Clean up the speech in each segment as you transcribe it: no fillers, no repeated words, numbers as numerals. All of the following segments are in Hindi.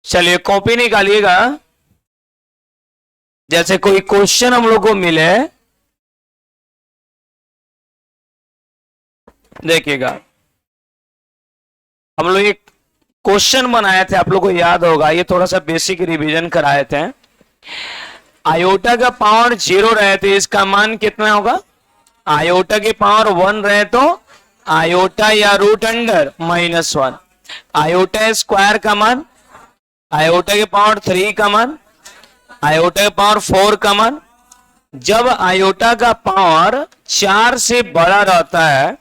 चलिए कॉपी निकालिएगा। जैसे कोई क्वेश्चन हम लोग को मिले, देखिएगा हम लोग एक क्वेश्चन बनाए थे, आप लोग को याद होगा, ये थोड़ा सा बेसिक रिवीजन कराए थे। आयोटा का पावर 0 रहे तो इसका मान कितना होगा? आयोटा के पावर 1 रहे तो आयोटा या रूट अंडर -1। आयोटा स्क्वायर का मान, आयोटा के पावर 3 का मान, आयोटा के पावर 4 का मान। जब आयोटा का पावर 4 से बड़ा रहता है,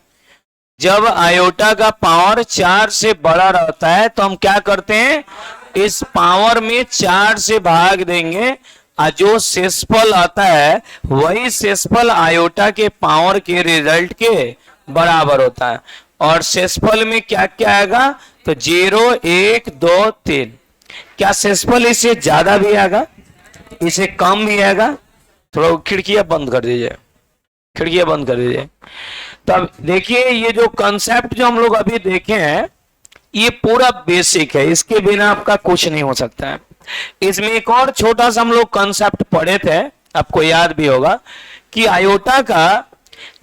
जब आयोटा का पावर 4 से बड़ा रहता है तो हम क्या करते हैं, इस पावर में 4 से भाग देंगे और जो शेषफल आता है वही शेषफल आयोटा के पावर के रिजल्ट के बराबर होता है। और शेषफल में क्या क्या आएगा? तो 0, 1, 2, 3। क्या शेषफल इससे ज्यादा भी आएगा, इसे कम भी आएगा? थोड़ा खिड़कियां बंद कर दीजिए, खिड़कियां बंद कर दीजिए। तब देखिए ये जो कंसेप्ट जो हम लोग अभी देखे हैं ये पूरा बेसिक है, इसके बिना आपका कुछ नहीं हो सकता है। इसमें एक और छोटा सा हम लोग कंसेप्ट पढ़े थे, आपको याद भी होगा कि आयोटा का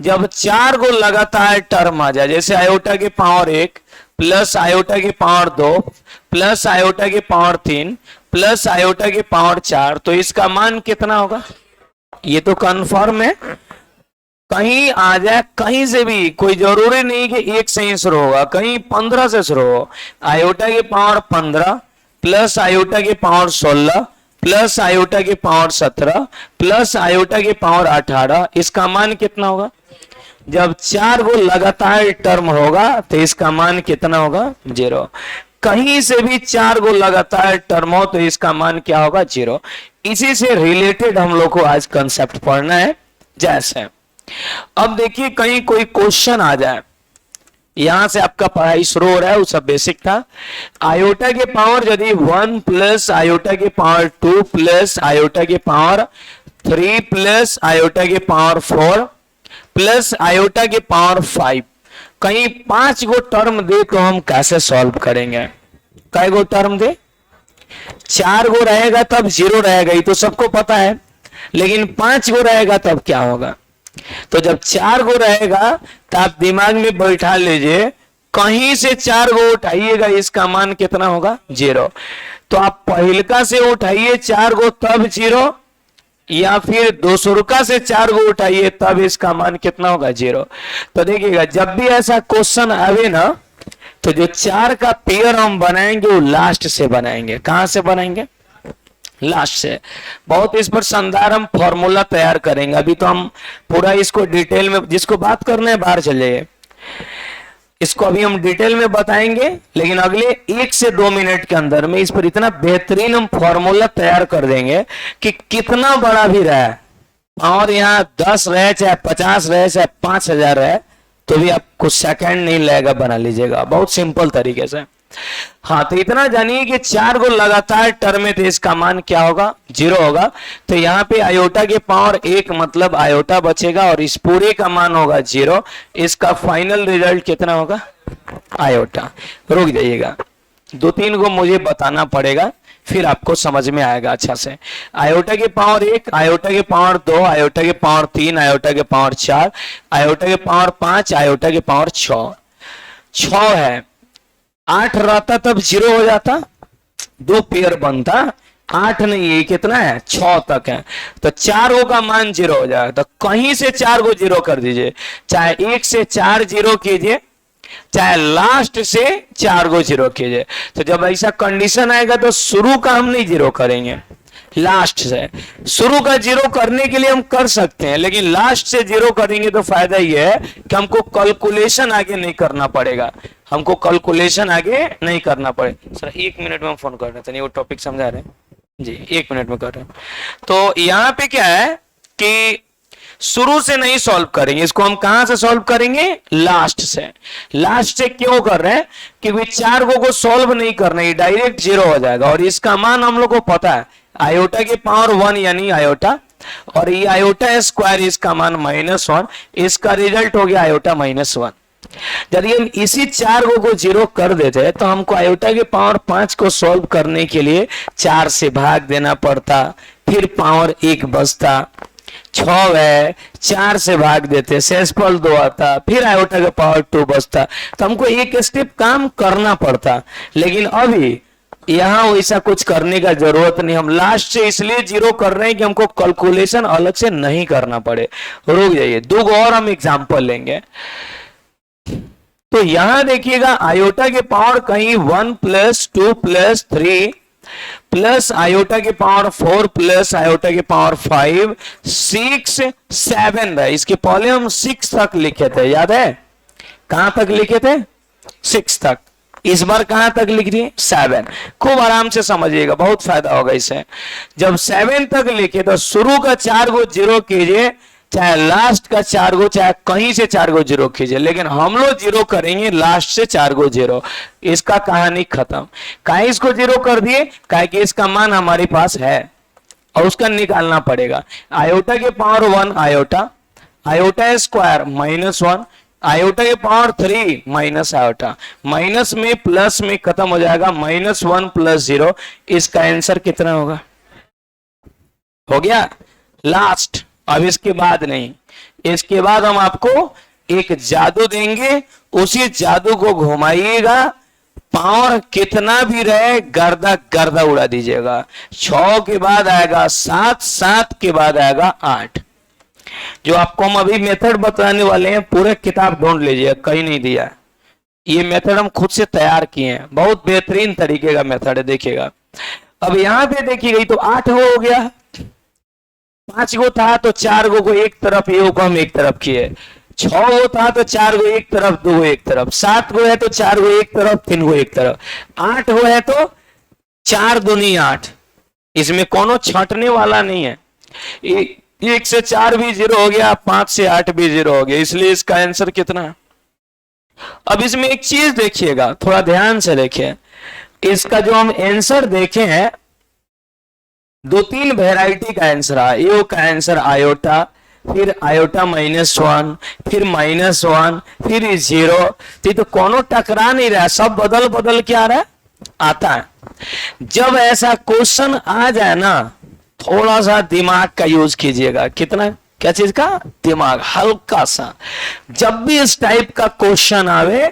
जब 4 गो लगातार टर्म आ जाए, जैसे आयोटा के पावर 1 प्लस आयोटा के पावर 2 प्लस आयोटा के पावर 3 प्लस आयोटा के पावर 4, तो इसका मान कितना होगा? ये तो कंफर्म है, कहीं आ जाए कहीं से भी, कोई जरूरी नहीं कि 1 से ही शुरू होगा, कहीं 15 से शुरू हो। आयोटा के पावर 15 प्लस आयोटा के पावर 16 प्लस आयोटा के पावर 17 प्लस आयोटा के पावर 18, इसका मान कितना होगा? जब 4 गो लगातार टर्म होगा तो इसका मान कितना होगा? 0। कहीं से भी 4 गो लगातार टर्म हो तो इसका मान क्या होगा? 0। इसी से रिलेटेड हम लोग को आज कंसेप्ट पढ़ना है। जैसे अब देखिए कहीं कोई क्वेश्चन आ जाए, यहां से आपका पढ़ाई शुरू हो रहा है, वो सब बेसिक था। आयोटा के पावर यदि 1 प्लस आयोटा के पावर 2 प्लस आयोटा के पावर 3 प्लस आयोटा के पावर 4 प्लस आयोटा के पावर 5, कहीं 5 गो टर्म दे तो हम कैसे सॉल्व करेंगे? कै गो टर्म दे? 4 गो रहेगा तब 0 रहेगा, ये तो सबको पता है, लेकिन 5 गो रहेगा तब क्या होगा? तो जब 4 गो रहेगा तो आप दिमाग में बैठा लीजिए, कहीं से 4 गो उठाइएगा इसका मान कितना होगा? 0। तो आप पहिलका से उठाइए 4 गो तब 0, या फिर दूसरका से 4 गो उठाइए तब इसका मान कितना होगा? 0। तो देखिएगा जब भी ऐसा क्वेश्चन आवे ना, तो जो 4 का पेयर हम बनाएंगे वो लास्ट से बनाएंगे। कहां से बनाएंगे? लास्ट से। बहुत इस पर शानदार हम फॉर्मूला तैयार करेंगे, अभी तो हम पूरा इसको डिटेल में, जिसको बात करना है बाहर चलिए, इसको अभी हम डिटेल में बताएंगे, लेकिन अगले 1 से 2 मिनट के अंदर में इस पर इतना बेहतरीन हम फॉर्मूला तैयार कर देंगे कि कितना बड़ा भी रहे, और यहाँ 10 रहे चाहे 50 रहे चाहे 5000 रहे, तो भी आपको सेकंड नहीं लगेगा, बना लीजिएगा बहुत सिंपल तरीके से। हाँ, तो इतना जानिए कि 4 गो लगातार टर्म में तो इसका मान क्या होगा? 0 होगा। तो यहाँ पे आयोटा के पावर 1 मतलब आयोटा बचेगा और इस पूरे का मान होगा 0। इसका फाइनल रिजल्ट कितना होगा? आयोटा। रुक जाइएगा, 2-3 गो मुझे बताना पड़ेगा, फिर आपको समझ में आएगा अच्छा से। आयोटा के पावर 1, आयोटा के पावर 2, आयोटा के पावर 3, आयोटा के पावर 4, आयोटा के पावर 5, आयोटा के पावर 6 है। 8 रहता तब 0 हो जाता, 2 पेयर बनता, 8 नहीं है, कितना है? 6 तक है, तो 4 गो का मान 0 हो जाएगा। तो कहीं से 4 गो 0 कर दीजिए, चाहे 1 से 4 0 कीजिए, चाहे लास्ट से 4 गो 0 कीजिए। तो जब ऐसा कंडीशन आएगा तो शुरू का हम नहीं 0 करेंगे, लास्ट से। शुरू का 0 करने के लिए हम कर सकते हैं, लेकिन लास्ट से 0 करेंगे तो फायदा यह है कि हमको कैलकुलेशन आगे नहीं करना पड़ेगा, हमको कैलकुलेशन आगे नहीं करना पड़े। सर 1 मिनट में हम फोन कर रहे थे, वो टॉपिक समझा रहे हैं जी, 1 मिनट में कर रहे हैं। तो यहाँ पे क्या है कि शुरू से नहीं सॉल्व करेंगे, इसको हम कहां से सॉल्व करेंगे? लास्ट से। लास्ट से क्यों कर रहे हैं? क्योंकि 4 गो को सॉल्व नहीं करना, ये डायरेक्ट 0 हो जाएगा, और इसका मान हम लोग को पता है आयोटा के पावर 1 यानी आयोटा, और ये आयोटा स्क्वायर इसका मान -1, इसका रिजल्ट हो गया आयोटा -1। यदि हम इसी 4 को जीरो कर देते तो हमको आयोटा के पावर 5 को सॉल्व करने के लिए 4 से भाग देना पड़ता, फिर पावर 1 बचता, 6 है 4 से भाग देते, शेषफल 2 आता, फिर आयोटा का पावर 2 बचता। तो हमको एक स्टेप काम करना पड़ता, लेकिन अभी यहाँ वैसा कुछ करने का जरूरत नहीं। हम लास्ट से इसलिए जीरो कर रहे हैं कि हमको कैलकुलेशन अलग से नहीं करना पड़े। रुक जाइए, 2 और हम एग्जांपल लेंगे। तो यहां देखिएगा आयोटा के पावर कहीं 1 प्लस 2 प्लस 3 प्लस आयोटा के पावर 4 प्लस आयोटा के पावर 5 6 7 है। इसके पहले हम 6 तक लिखे थे, याद है? कहां तक लिखे थे? 6 तक। इस बार कहां तक लिख दिए? 7। खूब आराम से समझिएगा, बहुत फायदा होगा इससे। जब 7 तक लिखे तो शुरू का 4 को जीरो कीजिए, चाहे लास्ट का 4 को, चाहे कहीं से 4 को जीरो कीजिए, लेकिन हम लोग जीरो करेंगे लास्ट से 4 को जीरो। इसका कहानी खत्म। काहे इसको जीरो कर दिए? काहे कि इसका मान हमारे पास है और उसका निकालना पड़ेगा। आयोटा के power 1 iota, iota square -1, iota के पावर 3 माइनस आयोटा, माइनस में प्लस में खत्म हो जाएगा, -1 प्लस 0। इसका आंसर कितना होगा? हो गया लास्ट। अब इसके बाद नहीं, इसके बाद हम आपको एक जादू देंगे, उसी जादू को घुमाइएगा, पावर कितना भी रहे गर्दा गर्दा उड़ा दीजिएगा। 6 के बाद आएगा 7, 7 के बाद आएगा 8। जो आपको हम अभी मेथड बताने वाले हैं, पूरे किताब ढूंढ लीजिए, कहीं नहीं दिया। ये मेथड हम खुद से तैयार किए हैं, बहुत बेहतरीन तरीके का मेथड है, देखिएगा। अब यहां पे देखिएगा, तो 8 हो गया, 5 गो था तो 4 गो एक तरफ, ये को हम एक तरफ किए। 6 गो था तो 4 गो एक तरफ, 2 गो एक तरफ। 7 गो है तो 4 गो एक तरफ, 3 गो एक तरफ। 8 गो है तो 4 दूनी 8। इसमें कोनो छंटने वाला नहीं है। 1 से 4 भी 0 हो गया, 5 से 8 भी 0 हो गया, इसलिए इसका आंसर कितना है? अब इसमें एक चीज देखिएगा, थोड़ा ध्यान से देखिए। इसका जो हम आंसर देखे हैं, 2-3 वेराइटी का आंसर है। ए का आंसर आयोटा, फिर आयोटा -1, फिर -1, फिर 0। तो कोनो टकरा नहीं रहा, सब बदल बदल के आ रहा है, आता है। जब ऐसा क्वेश्चन आ जाए ना, थोड़ा सा दिमाग का यूज कीजिएगा। कितना? क्या चीज का? दिमाग, हल्का सा। जब भी इस टाइप का क्वेश्चन आवे,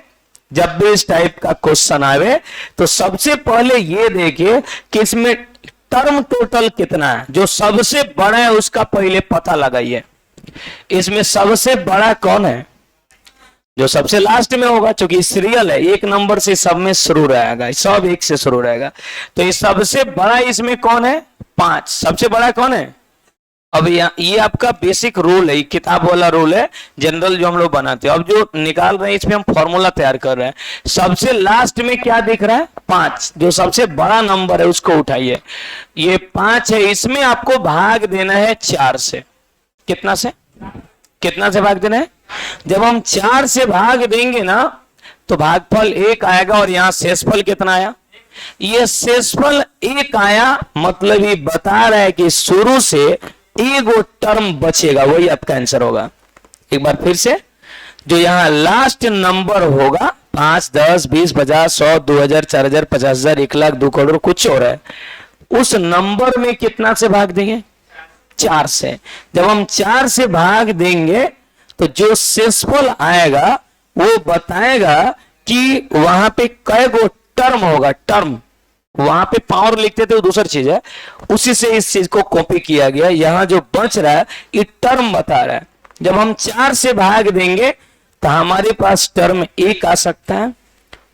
जब भी इस टाइप का क्वेश्चन आवे, तो सबसे पहले ये देखिए कि इसमें टर्म टोटल कितना है। जो सबसे बड़ा है उसका पहले पता लगाइए। इसमें सबसे बड़ा कौन है? जो सबसे लास्ट में होगा, क्योंकि सीरियल है, 1 नंबर से सब में शुरू रहेगा, सब 1 से शुरू रहेगा। तो ये सबसे बड़ा इसमें कौन है? 5। सबसे बड़ा कौन है? अब ये आपका बेसिक रूल है, किताब वाला रूल है, जनरल जो हम लोग बनाते हैं। अब जो निकाल रहे हैं इसमें हम फॉर्मूला तैयार कर रहे हैं। सबसे लास्ट में क्या दिख रहा है? 5। जो सबसे बड़ा नंबर है उसको उठाइए, ये 5 है। इसमें आपको भाग देना है 4 से। कितना से? कितना से भाग देना है? जब हम 4 से भाग देंगे ना, तो भागफल 1 आएगा, और यहां शेषफल कितना आया? ये शेषफल 1 आया, मतलब ये बता रहा है कि शुरू से एगो टर्म बचेगा, वही आपका आंसर होगा। एक बार फिर से, जो यहां लास्ट नंबर होगा, 5, 10, 20, 50, 100, 2000, 4000, 50,000, 1 लाख, 2 करोड़, कुछ और है, उस नंबर में कितना से भाग देंगे? 4 से। जब हम 4 से भाग देंगे तो जो शेषफल आएगा वो बताएगा कि वहां पे कै गो टर्म होगा। टर्म वहां पे पावर लिखते थे, वो दूसरी चीज है, उसी से इस चीज को कॉपी किया गया। यहां जो बच रहा है ये टर्म बता रहा है। जब हम 4 से भाग देंगे तो हमारे पास टर्म 1 आ सकता है,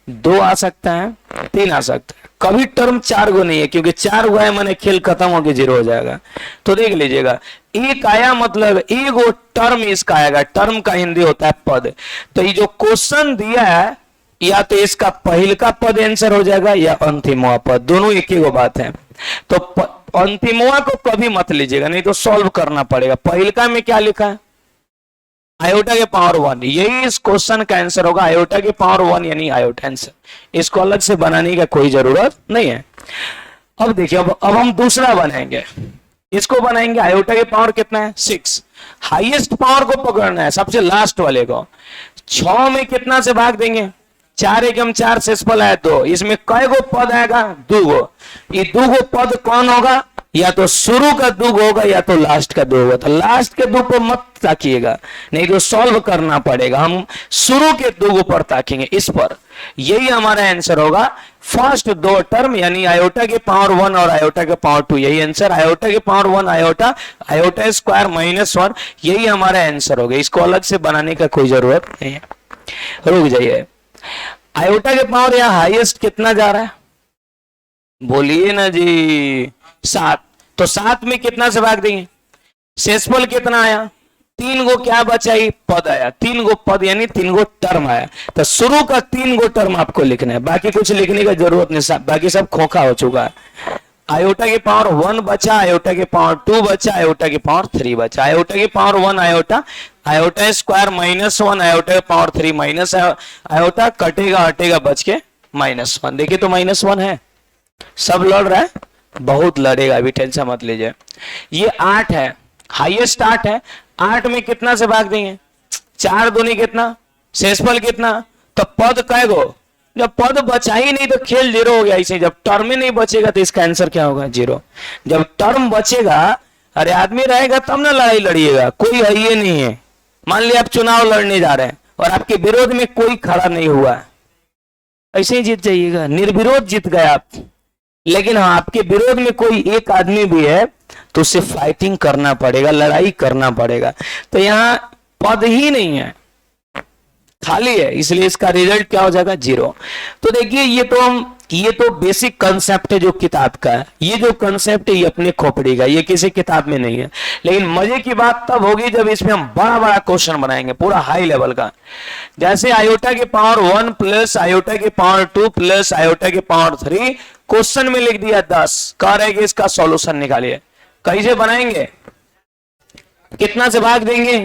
2 आ सकता है, 3 आ सकता है। कभी टर्म 4 गो नहीं है, क्योंकि 4 गो है मैंने खेल खत्म होकर 0 हो जाएगा। तो देख लीजिएगा, 1 आया मतलब एगो टर्म इसका आएगा। टर्म का हिंदी होता है पद। तो ये जो क्वेश्चन दिया है, या तो इसका पहल का पद आंसर हो जाएगा या अंतिमवा पद, दोनों एक ही बात है। तो अंतिमवा को कभी मत लीजिएगा, नहीं तो सॉल्व करना पड़ेगा। पहल का में क्या लिखा है? आयोटा के पावर 1, यही इस क्वेश्चन का आंसर होगा। आयोटा के पावर 1 यानी आयोटा आंसर। इसको अलग से बनाने का कोई जरूरत नहीं है। अब देखिए, अब हम दूसरा बनाएंगे। इसको बनाएंगे, आयोटा के पावर कितना है 6, हाईएस्ट पावर को पकड़ना है, सबसे लास्ट वाले को। 6 में कितना से भाग देंगे, 4 एकम 4 शेषफल है 2, इसमें कई गो पद आएगा, 2 गो। ये 2 गो पद कौन होगा, या तो शुरू का 2 होगा या तो लास्ट का 2 होगा। तो लास्ट के 2 पर मत ताकिएगा, नहीं तो सॉल्व करना पड़ेगा। हम शुरू के 2 पर ताकेंगे, इस पर। यही हमारा आंसर होगा। फर्स्ट 2 टर्म यानी आयोटा के पावर 1 और आयोटा के पावर 2, यही आंसर। आयोटा के पावर 1 आयोटा, आयोटा स्क्वायर -1, यही हमारा आंसर होगा। इसको अलग से बनाने का कोई जरूरत नहीं है। रुक जाइए, आयोटा के पावर यहाँ हाईएस्ट कितना जा रहा है, बोलिए ना जी, 7। तो 7 में कितना से भाग देंगे, शेषफल कितना आया, 3 गो क्या बचा, पद आया, 3 गो पद यानी 3 गो टर्म आया। तो शुरू का 3 गो टर्म आपको लिखना है, बाकी कुछ लिखने का जरूरत नहीं, बाकी सब खोखा हो चुका है। आयोटा के पावर 1 बचा, आयोटा के पावर 2 बचा, आयोटा के पावर 3 बचा। आयोटा के power 1 iota, iota square -1, iota के पावर 3 माइनस आयोटा, कटेगा हटेगा बच के -1। देखिए तो -1 है, सब लड़ रहा है, बहुत लड़ेगा, अभी टेंशन मत लीजिए। ये 8 है, हाईएस्ट 8 है। 8 में कितना से भाग देंगे, 4 दूनी कितना, शेषफल कितना, तो पद कय गो, जब पद बचा ही नहीं तो खेल 0 हो गया। इसे जब टर्म ही नहीं बचेगा तो इसका आंसर क्या होगा, 0। जब टर्म बचेगा, अरे आदमी रहेगा तब ना लड़ाई लड़िएगा, कोई है ये नहीं है। मान लिया आप चुनाव लड़ने जा रहे हैं और आपके विरोध में कोई खड़ा नहीं हुआ, ऐसे ही जीत जाइएगा, निर्विरोध जीत गए आप। लेकिन हाँ, आपके विरोध में कोई एक आदमी भी है तो उससे फाइटिंग करना पड़ेगा, लड़ाई करना पड़ेगा। तो यहाँ पद ही नहीं है, खाली है, इसलिए इसका रिजल्ट क्या हो जाएगा, 0। तो देखिए ये तो बेसिक कंसेप्ट है जो किताब का है। ये जो कंसेप्ट है ये अपने खोपड़ी का, ये किसी किताब में नहीं है। लेकिन मजे की बात तब होगी जब इसमें हम बड़ा बड़ा क्वेश्चन बनाएंगे, पूरा हाई लेवल का। जैसे आयोटा के पावर 1 प्लस आयोटा के पावर 2 प्लस आयोटा के पावर 3, क्वेश्चन में लिख दिया 10, कह रहे कि इसका सॉल्यूशन निकालिए। कैसे बनाएंगे, कितना से भाग देंगे,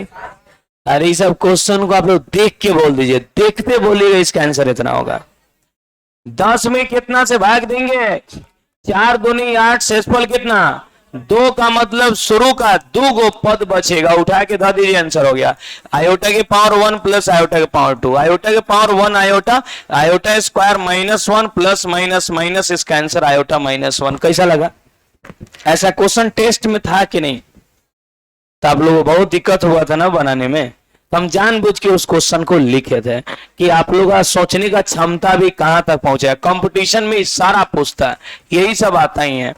अरे इस सब क्वेश्चन को आप लोग देख के बोल दीजिए, देखते बोलिएगा, इसका आंसर इतना होगा। 10 में कितना से भाग देंगे, 4 दूनी 8, शेषफल कितना 2, का मतलब शुरू का 2 गो पद बचेगा, उठा के धा दीजिए, आंसर हो गया। आयोटा के पावर 1 प्लस आयोटा के पावर 2, आयोटा के power 1 iota, iota square -1 plus minus minus, इसका आंसर आयोटा -1। कैसा लगा, ऐसा क्वेश्चन टेस्ट में था कि नहीं, तो आप लोगों को बहुत दिक्कत हुआ था ना बनाने में। तो हम जानबूझ के उस क्वेश्चन को लिखे थे कि आप लोगों का सोचने का क्षमता भी कहां तक पहुंचा है। कंपटीशन में सारा पूछता है, यही सब आता ही है।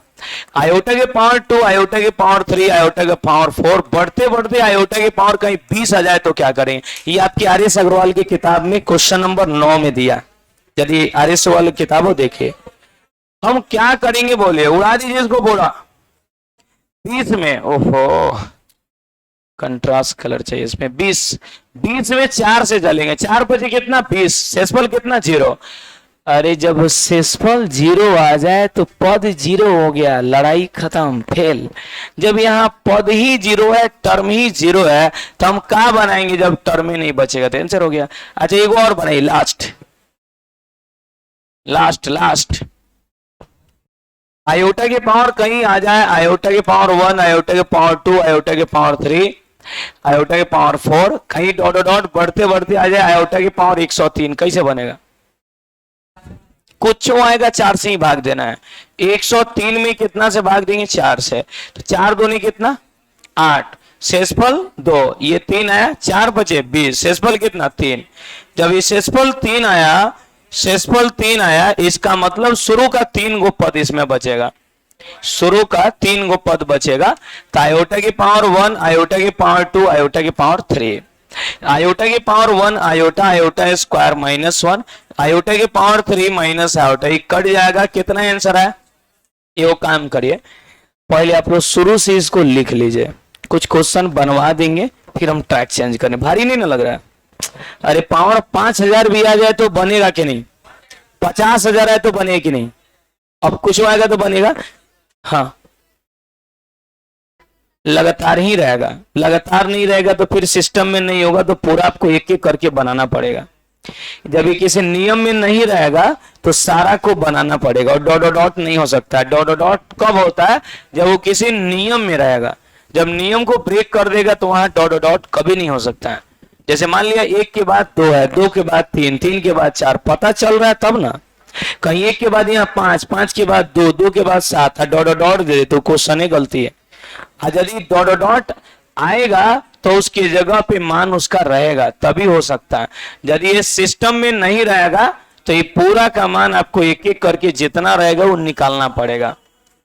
आयोटा के पावर 2, आयोटा के पावर 3, आयोटा के पावर 4, बढ़ते बढ़ते आयोटा के पावर कहीं 20 आ जाए तो क्या करें। ये आपकी आर.एस. अग्रवाल की किताब में क्वेश्चन नंबर 9 में दिया, यदि आर.एस. अग्रवाल की किताब देखिए। हम क्या करेंगे बोले, उड़ा दीजिए इसको, बोला 20 में, ओहो कंट्रास्ट कलर चाहिए इसमें, 20 में 4 से चलेंगे, 4 बजे कितना 20, शेषफल कितना 0। अरे जब शेषफल 0 आ जाए तो पद 0 हो गया, लड़ाई खत्म, फेल। जब यहाँ पद ही 0 है, टर्म ही 0 है, तो हम क्या बनाएंगे जब टर्म ही नहीं बचेगा, तो आंसर हो गया। अच्छा एक और बनाइए, लास्ट आयोटा के पावर कहीं आ जाए, आयोटा के पावर 1, आयोटा के पावर 2, आयोटा के पावर 3, आयोटा के पावर 4, कहीं डॉट डॉट बढ़ते बढ़ते आ जाए आयोटा के पावर 103, कैसे बनेगा, कुछ आएगा 4 से ही भाग देना है। 103 में कितना से भाग देंगे, 4 से, तो 4 दूनी कितना 8, शेषफल 2, ये 3 आया, 4 बचे 20, शेषफल कितना 3। जब ये शेषफल 3 आया, इसका मतलब शुरू का 3 गो पद इसमें बचेगा, शुरू का 3 गो पद बचेगा। तो आयोटा के पावर 1, आयोटा के पावर 2, आयोटा के पावर 3, आयोटा के power 1 iota, iota square -1, iota के पावर 3 माइनस आयोटा, ये कट जाएगा, कितना आंसर है। ये काम करिए, पहले आप लोग शुरू से इसको लिख लीजिए, कुछ क्वेश्चन बनवा देंगे, फिर हम ट्रैक चेंज करें। भारी नहीं ना लग रहा है, अरे पावर 5000 भी आ जाए तो बनेगा कि नहीं, 50,000 है तो बनेगा कि नहीं, अब कुछ आएगा तो बनेगा, हाँ लगातार ही रहेगा, लगातार नहीं रहेगा तो फिर सिस्टम में नहीं होगा, तो पूरा आपको एक एक करके बनाना पड़ेगा। जब ये किसी नियम में नहीं रहेगा तो सारा को बनाना पड़ेगा, और डॉट डॉट नहीं हो सकता है। डॉट डॉट कब होता है? जब वो किसी नियम में रहेगा। जब नियम को ब्रेक कर देगा तो वहां डॉट डॉट कभी नहीं हो सकता है। जैसे मान लिया एक के बाद दो है, दो के बाद तीन, तीन के बाद चार, पता चल रहा है तब ना। कहीं एक के बाद यहाँ पांच, पांच के बाद दो, दो के बाद सात है, डॉट डॉट दे तो क्वेश्चन ही गलती है। और यदि डॉट डॉट आएगा तो उसकी जगह पे मान उसका रहेगा, तभी हो सकता है। यदि ये सिस्टम में नहीं रहेगा तो ये पूरा का मान आपको एक एक करके जितना रहेगा वो निकालना पड़ेगा।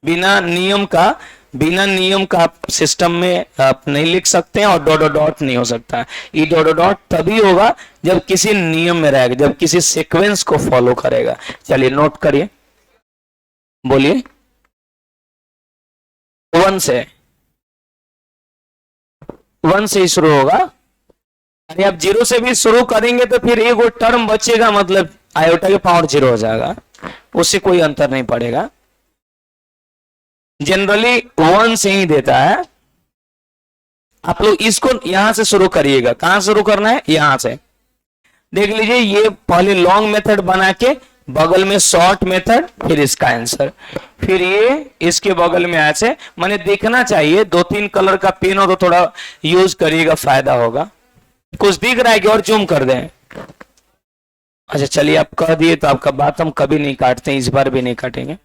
बिना नियम का, बिना नियम का आप सिस्टम में आप नहीं लिख सकते हैं, और डॉट डॉट नहीं हो सकता है। ये डॉट डॉट तभी होगा जब किसी नियम में रहेगा, जब किसी सीक्वेंस को फॉलो करेगा। चलिए नोट करिए, बोलिए। वन से, वन से ही शुरू होगा। अरे आप जीरो से भी शुरू करेंगे तो फिर एक टर्म बचेगा, मतलब आयोटा के पावर जीरो हो जाएगा, उससे कोई अंतर नहीं पड़ेगा। जनरली वन से ही देता है। आप लोग इसको यहां से शुरू करिएगा। कहां शुरू करना है? यहां से। देख लीजिए, ये पहले लॉन्ग मेथड बना के बगल में शॉर्ट मेथड, फिर इसका आंसर, फिर ये इसके बगल में ऐसे। मैंने देखना चाहिए, दो तीन कलर का पेन हो तो थोड़ा यूज करिएगा, फायदा होगा। कुछ दिख रहा है कि और जूम कर दें? अच्छा चलिए, आप कह दिए तो आपका बात हम कभी नहीं काटते, इस बार भी नहीं काटेंगे।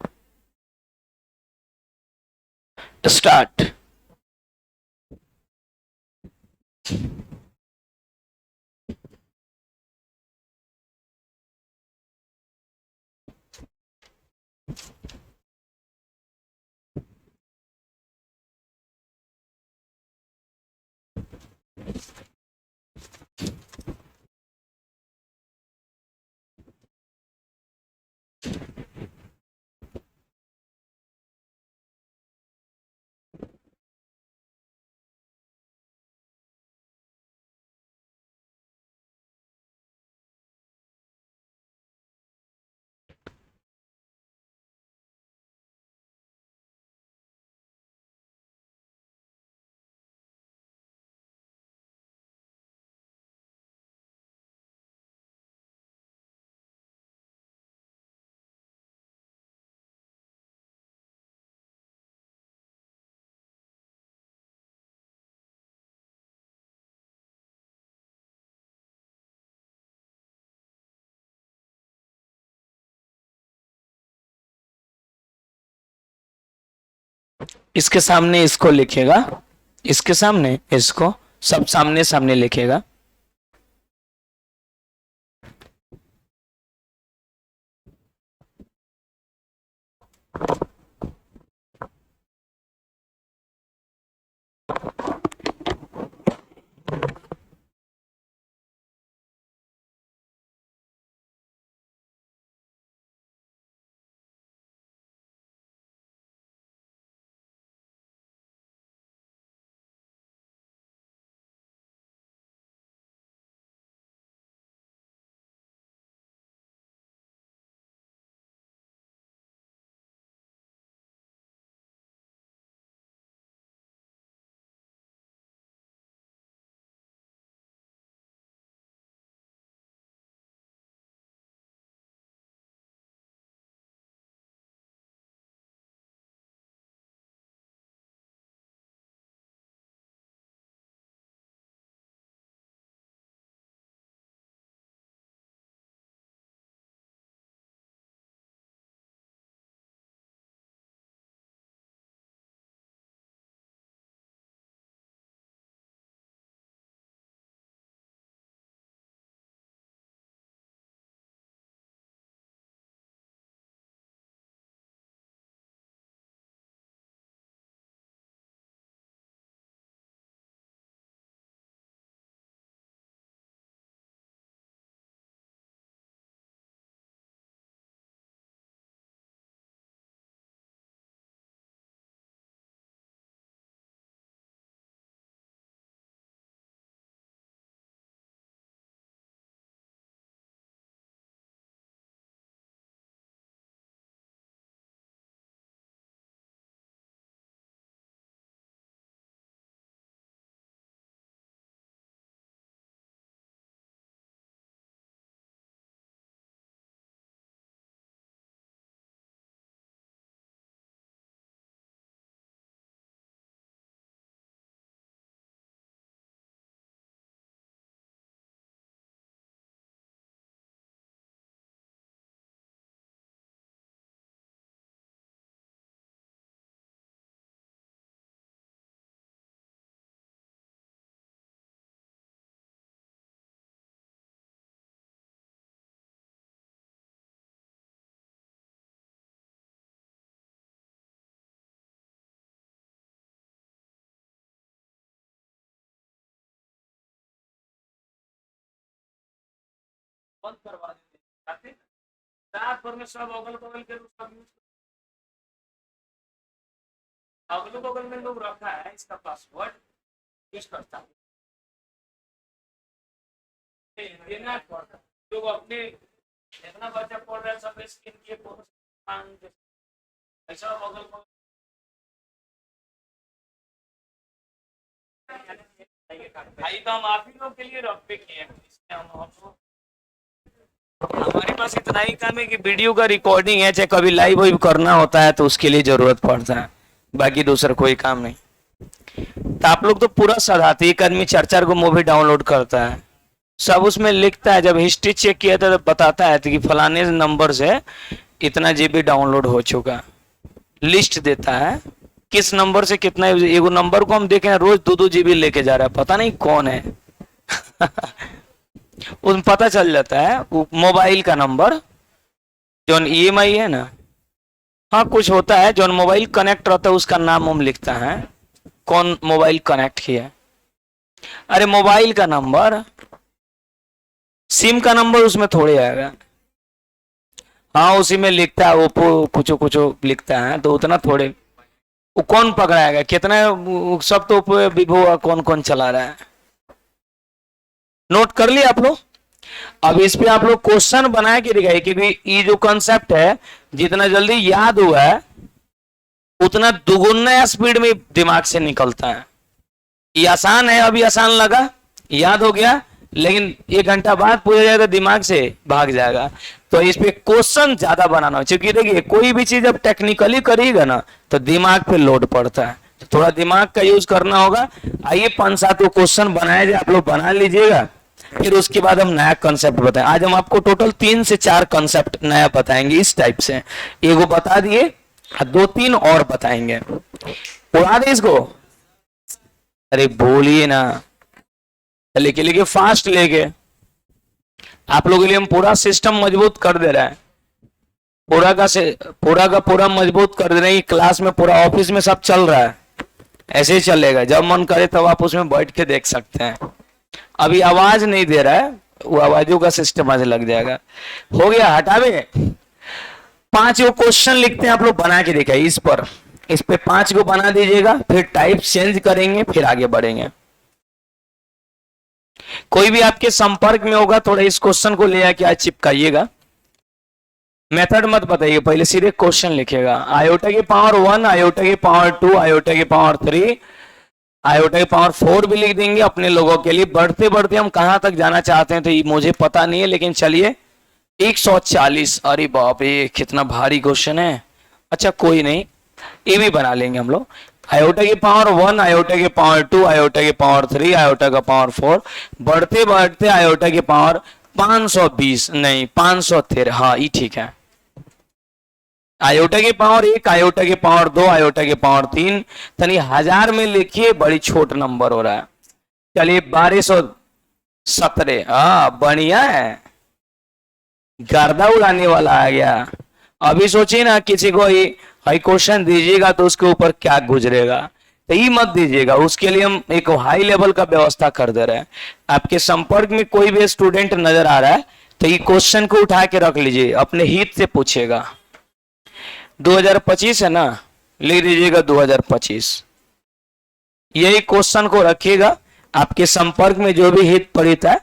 स्टार्ट। इसके सामने इसको लिखेगा, इसके सामने इसको, सब सामने सामने लिखेगा। बंद करवा देते हैं। रात भर में सब अगल बगल के लोग सब यूज, अगल बगल में लोग रखा है इसका पासवर्ड यूज करता है, देना पड़ता है। लोग अपने जितना बच्चा पढ़ रहा है सब स्किन की फोटो ऐसा अगल बगल भाई, तो हम आप ही लोग के लिए रखते किए हैं, इसलिए हम आपको, हमारे पास इतना ही काम है कि वीडियो का रिकॉर्डिंग है, चाहे कभी लाइव वाइव करना होता है तो उसके लिए जरूरत पड़ता है, बाकी दूसरा कोई काम नहीं। तो आप लोग तो पूरा सधाते, एक आदमी 4-4 को मूवी डाउनलोड करता है, सब उसमें लिखता है, जब हिस्ट्री चेक किया था तो बताता है कि फलाने नंबर से इतना जीबी डाउनलोड हो चुका, लिस्ट देता है किस नंबर से कितना, एगो नंबर को हम देखे रोज 2-2 जीबी लेके जा रहा है, पता नहीं कौन है। उन पता चल जाता है वो मोबाइल का नंबर, जो ईएमआई है ना, हाँ कुछ होता है जो मोबाइल कनेक्ट रहता है उसका नाम हम लिखता है, कौन मोबाइल कनेक्ट किया। अरे मोबाइल का नंबर, सिम का नंबर उसमें थोड़े आएगा, हाँ उसी में लिखता है, ओप्पो कुछ कुछ लिखता है, तो उतना थोड़े वो कौन पकड़ाएगा कितना, सब तो ओप्पो विवो कौन कौन चला रहा है। नोट कर लिया आप लोग। अब इस पे आप लोग क्वेश्चन बना के दिखाइए, क्योंकि ये जो कंसेप्ट है जितना जल्दी याद हुआ है उतना दुगुना स्पीड में दिमाग से निकलता है। ये आसान है, अभी आसान लगा, याद हो गया, लेकिन 1 घंटा बाद पूछा जाएगा दिमाग से भाग जाएगा। तो इस पे क्वेश्चन ज्यादा बनाना, क्योंकि देखिए कोई भी चीज अब टेक्निकली करिएगा ना तो दिमाग पे लोड पड़ता है, तो थोड़ा दिमाग का यूज करना होगा। आइए 5-7 क्वेश्चन बनाए जाए, आप लोग बना लीजिएगा, फिर उसके बाद हम नया कंसेप्ट बताएं। आज हम आपको टोटल 3 से 4 कंसेप्ट नया बताएंगे इस टाइप से, एगो बता दिए, 2-3 और बताएंगे, उड़ा दे इसको। अरे बोलिए ना, लेके लेके फास्ट लेके, आप लोगों के लिए हम पूरा सिस्टम मजबूत कर दे रहा है, पूरा मजबूत कर दे रहे हैं। क्लास में पूरा ऑफिस में सब चल रहा है, ऐसे ही चलेगा, जब मन करे तब आप उसमें बैठ के देख सकते हैं। अभी आवाज नहीं दे रहा है, वो आवाजों का सिस्टम आज लग जाएगा। हो गया, हटावे 5 क्वेश्चन लिखते हैं, आप लोग बना के देखा इस पे 5 को बना दीजिएगा, फिर टाइप चेंज करेंगे, फिर आगे बढ़ेंगे। कोई भी आपके संपर्क में होगा थोड़ा इस क्वेश्चन को ले आके आज चिपकाइएगा, मेथड मत बताइए, पहले सीधे क्वेश्चन लिखेगा। आयोटा की पावर 1, आयोटा की पावर 2, आयोटा की पावर 3, आयोटा की पावर 4 भी लिख देंगे अपने लोगों के लिए। बढ़ते बढ़ते हम कहां तक जाना चाहते हैं तो ये मुझे पता नहीं है, लेकिन चलिए 140, अरे बाप रे कितना भारी क्वेश्चन है। अच्छा कोई नहीं, ये भी बना लेंगे हम लोग। आयोटा की पावर 1, आयोटा की पावर 2, आयोटा की पावर 3, आयोटा का पावर 4, बढ़ते बढ़ते आयोटा की पावर 520 नहीं 513, हाँ ये ठीक है। आयोटा की पावर 1, आयोटा की पावर 2, आयोटा की पावर 3, तनी 1000 में लिखिए, बड़ी छोट नंबर हो रहा है। चलिए 1217, हाँ बढ़िया है, गर्दा उड़ाने वाला आ गया। अभी सोचिए ना किसी को हाई क्वेश्चन दीजिएगा तो उसके ऊपर क्या गुजरेगा, तो ये मत दीजिएगा, उसके लिए हम एक हाई लेवल का व्यवस्था कर दे रहे हैं। आपके संपर्क में कोई भी स्टूडेंट नजर आ रहा है तो ये क्वेश्चन को उठा के रख लीजिए, अपने हित से पूछेगा। 2025 है ना, लिख दीजिएगा 2025, यही क्वेश्चन को रखिएगा, आपके संपर्क में जो भी हित पढ़ित है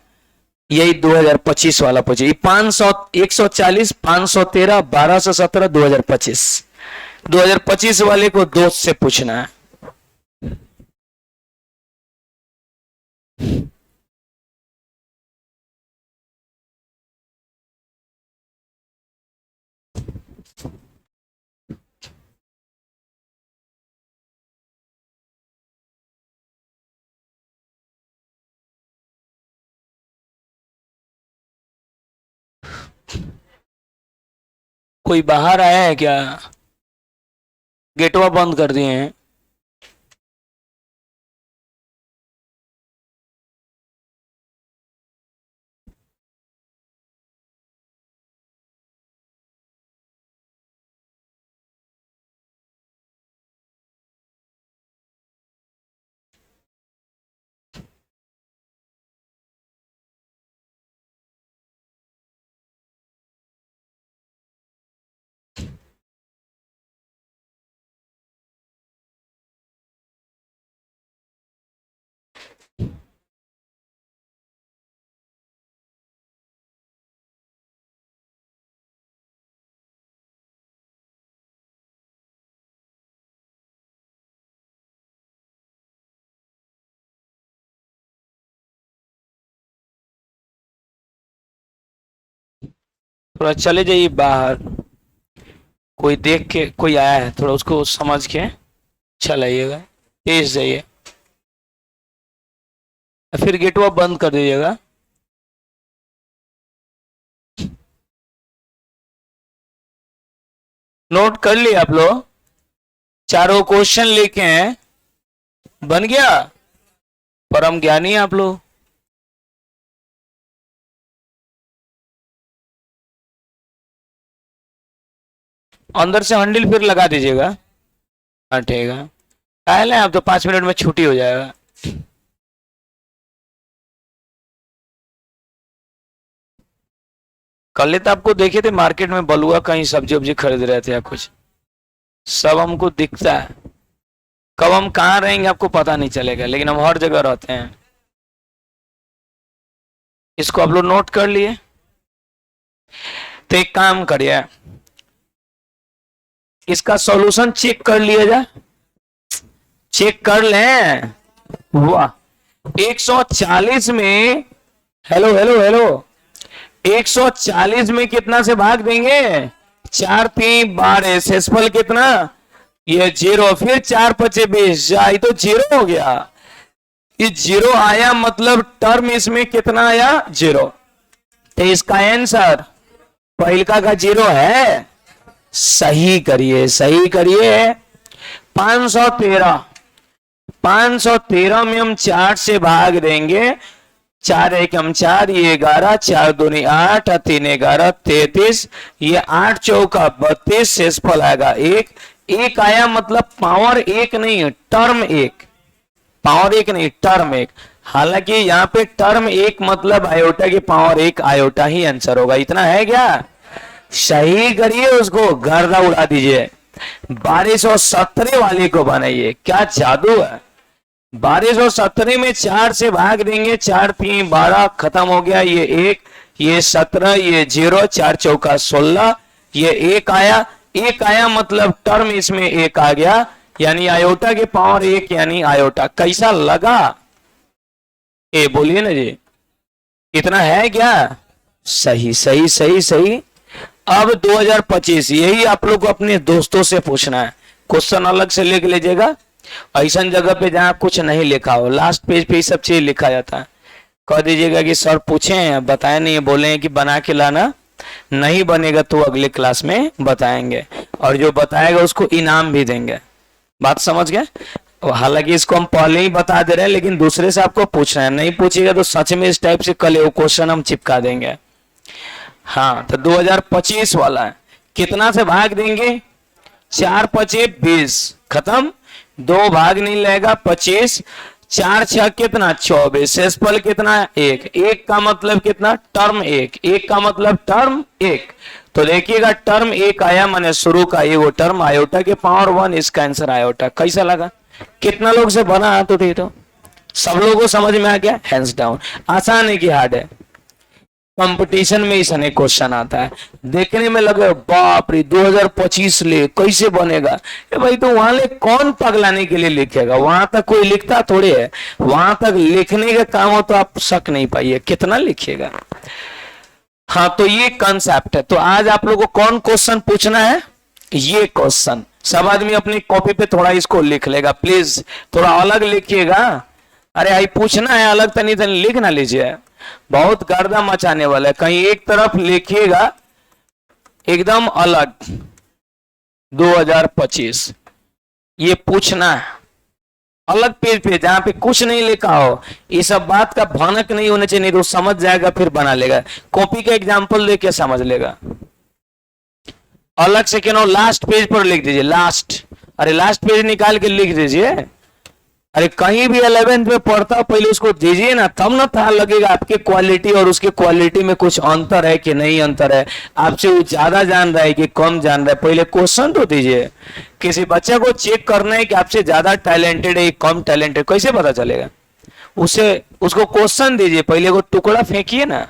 यही 2025 वाला पूछिए। 500, 140, 513, 1217, 2025, 2025 वाले को दोस्त से पूछना है। कोई बाहर आया है क्या? गेटवा बंद कर दिए हैं। थोड़ा चले जाइए बाहर, कोई देख के कोई आया है, थोड़ा उसको समझ के चलाइएगा, तेज जाइए, फिर गेट वो बंद कर दीजिएगा। नोट कर लिया आप लोग? चारों क्वेश्चन लिखे हैं, बन गया? परम ज्ञानी आप लोग। अंदर से हैंडल फिर लगा दीजिएगा। हाँ ठीक है, पहले आप तो 5 मिनट में छुट्टी हो जाएगा। कल तो आपको देखे थे मार्केट में बलुआ, कहीं सब्जी वब्जी खरीद रहे थे या कुछ, सब हमको दिखता है। कब हम कहाँ रहेंगे आपको पता नहीं चलेगा, लेकिन हम हर जगह रहते हैं। इसको आप लोग नोट कर लिए? तो एक काम करिए, इसका सॉल्यूशन चेक कर लिया जाए, चेक कर लें। वाह, 140 में, हेलो हेलो हेलो, 140 में कितना से भाग देंगे? 4 3 12, शेषफल कितना? ये 0, फिर 4 5 20, ये तो 0 हो गया। ये 0 आया मतलब टर्म इसमें कितना आया? 0। तो इसका आंसर पहले का 0 है। सही करिए, सही करिए। 513 में हम 4 से भाग देंगे, 4 1 हम 4, ये 11, 4 दूनी 8, 3 11 33, ये 8 चौका 32, शेषफल आएगा 1। 1 आया मतलब पावर 1 नहीं, टर्म 1, पावर 1 नहीं, टर्म 1। हालांकि यहाँ पे टर्म 1 मतलब आयोटा की पावर 1 आयोटा ही आंसर होगा। इतना है क्या? सही करिए, उसको गर्दा उड़ा दीजिए। 1217 वाले को बनाइए, क्या जादू है। 1217 में 4 से भाग देंगे, 4 3 12, खत्म हो गया। ये 1, ये 17, ये 0, 4 चौका 16, ये 1 आया। 1 आया मतलब टर्म इसमें 1 आ गया, यानी आयोटा के पावर 1 यानी आयोटा। कैसा लगा? ए बोलिए ना जी, इतना है क्या? सही सही सही सही। अब 2025, यही आप लोग को अपने दोस्तों से पूछना है। क्वेश्चन अलग से लिख लीजिएगा, ऐसा जगह पे जहां कुछ नहीं लिखा हो, लास्ट पेज पे ये सब चीज लिखा जाता है। कह दीजिएगा कि सर पूछे हैं, बताए नहीं, बोले हैं कि बना के लाना, नहीं बनेगा तो अगले क्लास में बताएंगे, और जो बताएगा उसको इनाम भी देंगे। बात समझ गए? हालांकि इसको हम पहले ही बता दे रहे हैं, लेकिन दूसरे से आपको पूछना है, नहीं पूछेगा तो सच में इस टाइप से कल वो क्वेश्चन हम चिपका देंगे। हाँ, तो 2025 वाला है, कितना से भाग देंगे? 4 5 20, खत्म। 2 भाग नहीं लगेगा, 25, 4 6 कितना? 24, शेषफल कितना? 1। 1 का मतलब कितना? टर्म 1। 1 का मतलब टर्म 1। तो देखिएगा टर्म 1 आया, माने शुरू का एगो टर्म, आयोटा के पावर 1, इसका आंसर आयोटा। कैसा लगा? कितना लोग से बना हाथ उठे? तो सब लोगों को समझ में आ गया? Hands down. आसान है कि हार्ड है? कंपटीशन में इस अनेक क्वेश्चन आता है, देखने में लगे बाप रे 2025 ले कैसे बनेगा। ए भाई, तो वहां ले कौन पगलाने के लिए लिखेगा? वहां तक कोई लिखता थोड़े है, वहां तक लिखने का काम हो तो आप शक नहीं पाइए, कितना लिखिएगा। हाँ, तो ये कंसेप्ट है। तो आज आप लोगों को कौन क्वेश्चन पूछना है? ये क्वेश्चन सब आदमी अपनी कॉपी पे थोड़ा इसको लिख लेगा, प्लीज थोड़ा अलग लिखिएगा। अरे आई पूछना है अलग, तनी तनी लिख ना लीजिए, बहुत गर्दा मचाने वाला है। कहीं एक तरफ लिखिएगा एकदम अलग, 2025 ये पूछना है अलग पेज पे, जहां पे कुछ नहीं लिखा हो। ये सब बात का भनक नहीं होने चाहिए, नहीं तो समझ जाएगा फिर बना लेगा। कॉपी का एग्जाम्पल देके समझ लेगा। अलग से क्यों लास्ट पेज पर लिख दीजिए, लास्ट, अरे लास्ट पेज निकाल के लिख दीजिए। अरे कहीं भी 11th में पढ़ता पहले उसको दीजिए ना, तब ना था लगेगा आपकी क्वालिटी और उसके क्वालिटी में कुछ अंतर है कि नहीं अंतर है, आपसे वो ज्यादा जान रहा है कि कम जान रहा है। पहले क्वेश्चन तो दीजिए। किसी बच्चे को चेक करना है कि आपसे ज्यादा टैलेंटेड है कम टैलेंटेड, कैसे पता चलेगा? उसको क्वेश्चन दीजिए, पहले वो टुकड़ा फेंकिए ना,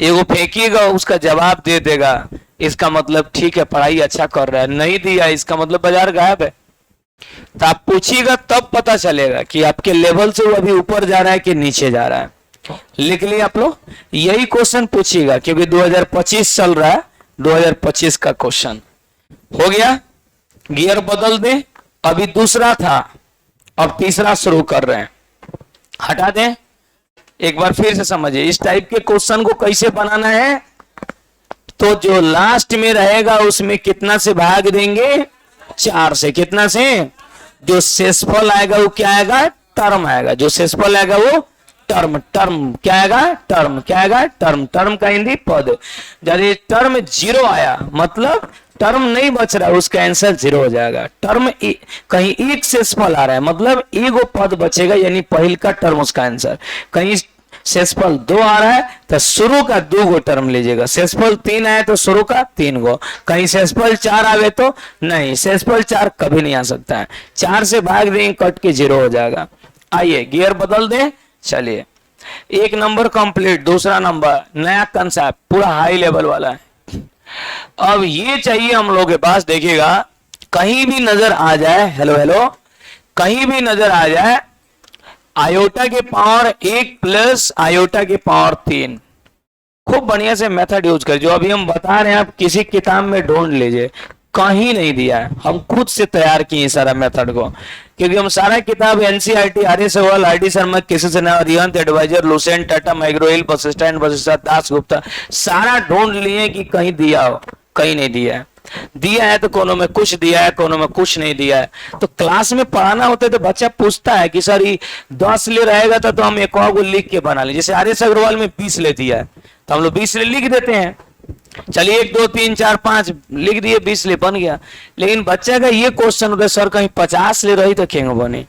एगो फेंकिएगा, उसका जवाब दे देगा, इसका मतलब ठीक है पढ़ाई अच्छा कर रहा है। नहीं दिया इसका मतलब बाजार गायब है। तो आप पूछिएगा तब पता चलेगा कि आपके लेवल से वो अभी ऊपर जा रहा है कि नीचे जा रहा है। लिख लिया आप लोग? यही क्वेश्चन पूछिएगा क्योंकि 2025 चल रहा है, 2025 का क्वेश्चन हो गया। गियर बदल दे, अभी दूसरा था, अब तीसरा शुरू कर रहे हैं। हटा दें, एक बार फिर से समझिए इस टाइप के क्वेश्चन को कैसे बनाना है। तो जो लास्ट में रहेगा उसमें कितना से भाग देंगे, 4 से। कितना से? जो शेषफल आएगा वो क्या आएगा, टर्म आएगा। जो शेषफल आएगा वो टर्म, टर्म क्या आएगा, टर्म क्या आएगा, टर्म। टर्म का हिंदी पद। यदि टर्म 0 आया मतलब टर्म नहीं बच रहा है, उसका आंसर 0 हो जाएगा। टर्म कहीं एक शेषफल आ रहा है मतलब एगो पद बचेगा, यानी पहल का टर्म उसका आंसर। कहीं शेषफल 2 आ रहा है तो शुरू का 2 गो टर्म लीजिएगा। शेषफल 3 आए तो शुरू का 3 गो। कहीं शेषफल 4 आवे तो नहीं, शेषफल 4 कभी नहीं आ सकता है। 4 से भाग देंगे, कट के 0 हो जाएगा। आइए गियर बदल दें। चलिए, एक नंबर कंप्लीट। दूसरा नंबर नया कंसेप्ट, पूरा हाई लेवल वाला है। अब ये चाहिए हम लोग के पास, देखिएगा कहीं भी नजर आ जाए, हेलो हेलो, कहीं भी नजर आ जाए आयोटा के पावर 1 प्लस आयोटा के पावर 3। खूब बढ़िया से मेथड यूज कर, जो अभी हम बता रहे हैं आप किसी किताब में ढूंढ लीजिए, कहीं नहीं दिया है। हम खुद से तैयार किए सारा मेथड को, क्योंकि हम सारा किताब एनसीईआरटी, आर्य सवाल, आरडी शर्मा, किसी रिहंत एडवाइजर, लुसेंट, टाटा माइक्रोवेल, वशिष्ठ दास गुप्ता, सारा ढूंढ लिए कि कहीं दिया हो। कहीं नहीं दिया है। दिया है तो कोनों में कुछ दिया है, कोनों में कुछ नहीं दिया है। तो क्लास में पढ़ाना होता है तो बच्चा पूछता है कि सर 10 ले रहेगा तो हम एक और लिख के बना लें। जैसे आर्य अग्रवाल में 20 ले दिया है तो हम लोग 20 ले लिख देते हैं। चलिए 1 2 3 4 5 लिख दिए, 20 ले बन गया। लेकिन बच्चा का ये क्वेश्चन होता है, सर कहीं 50 ले रही तो क्यों बने,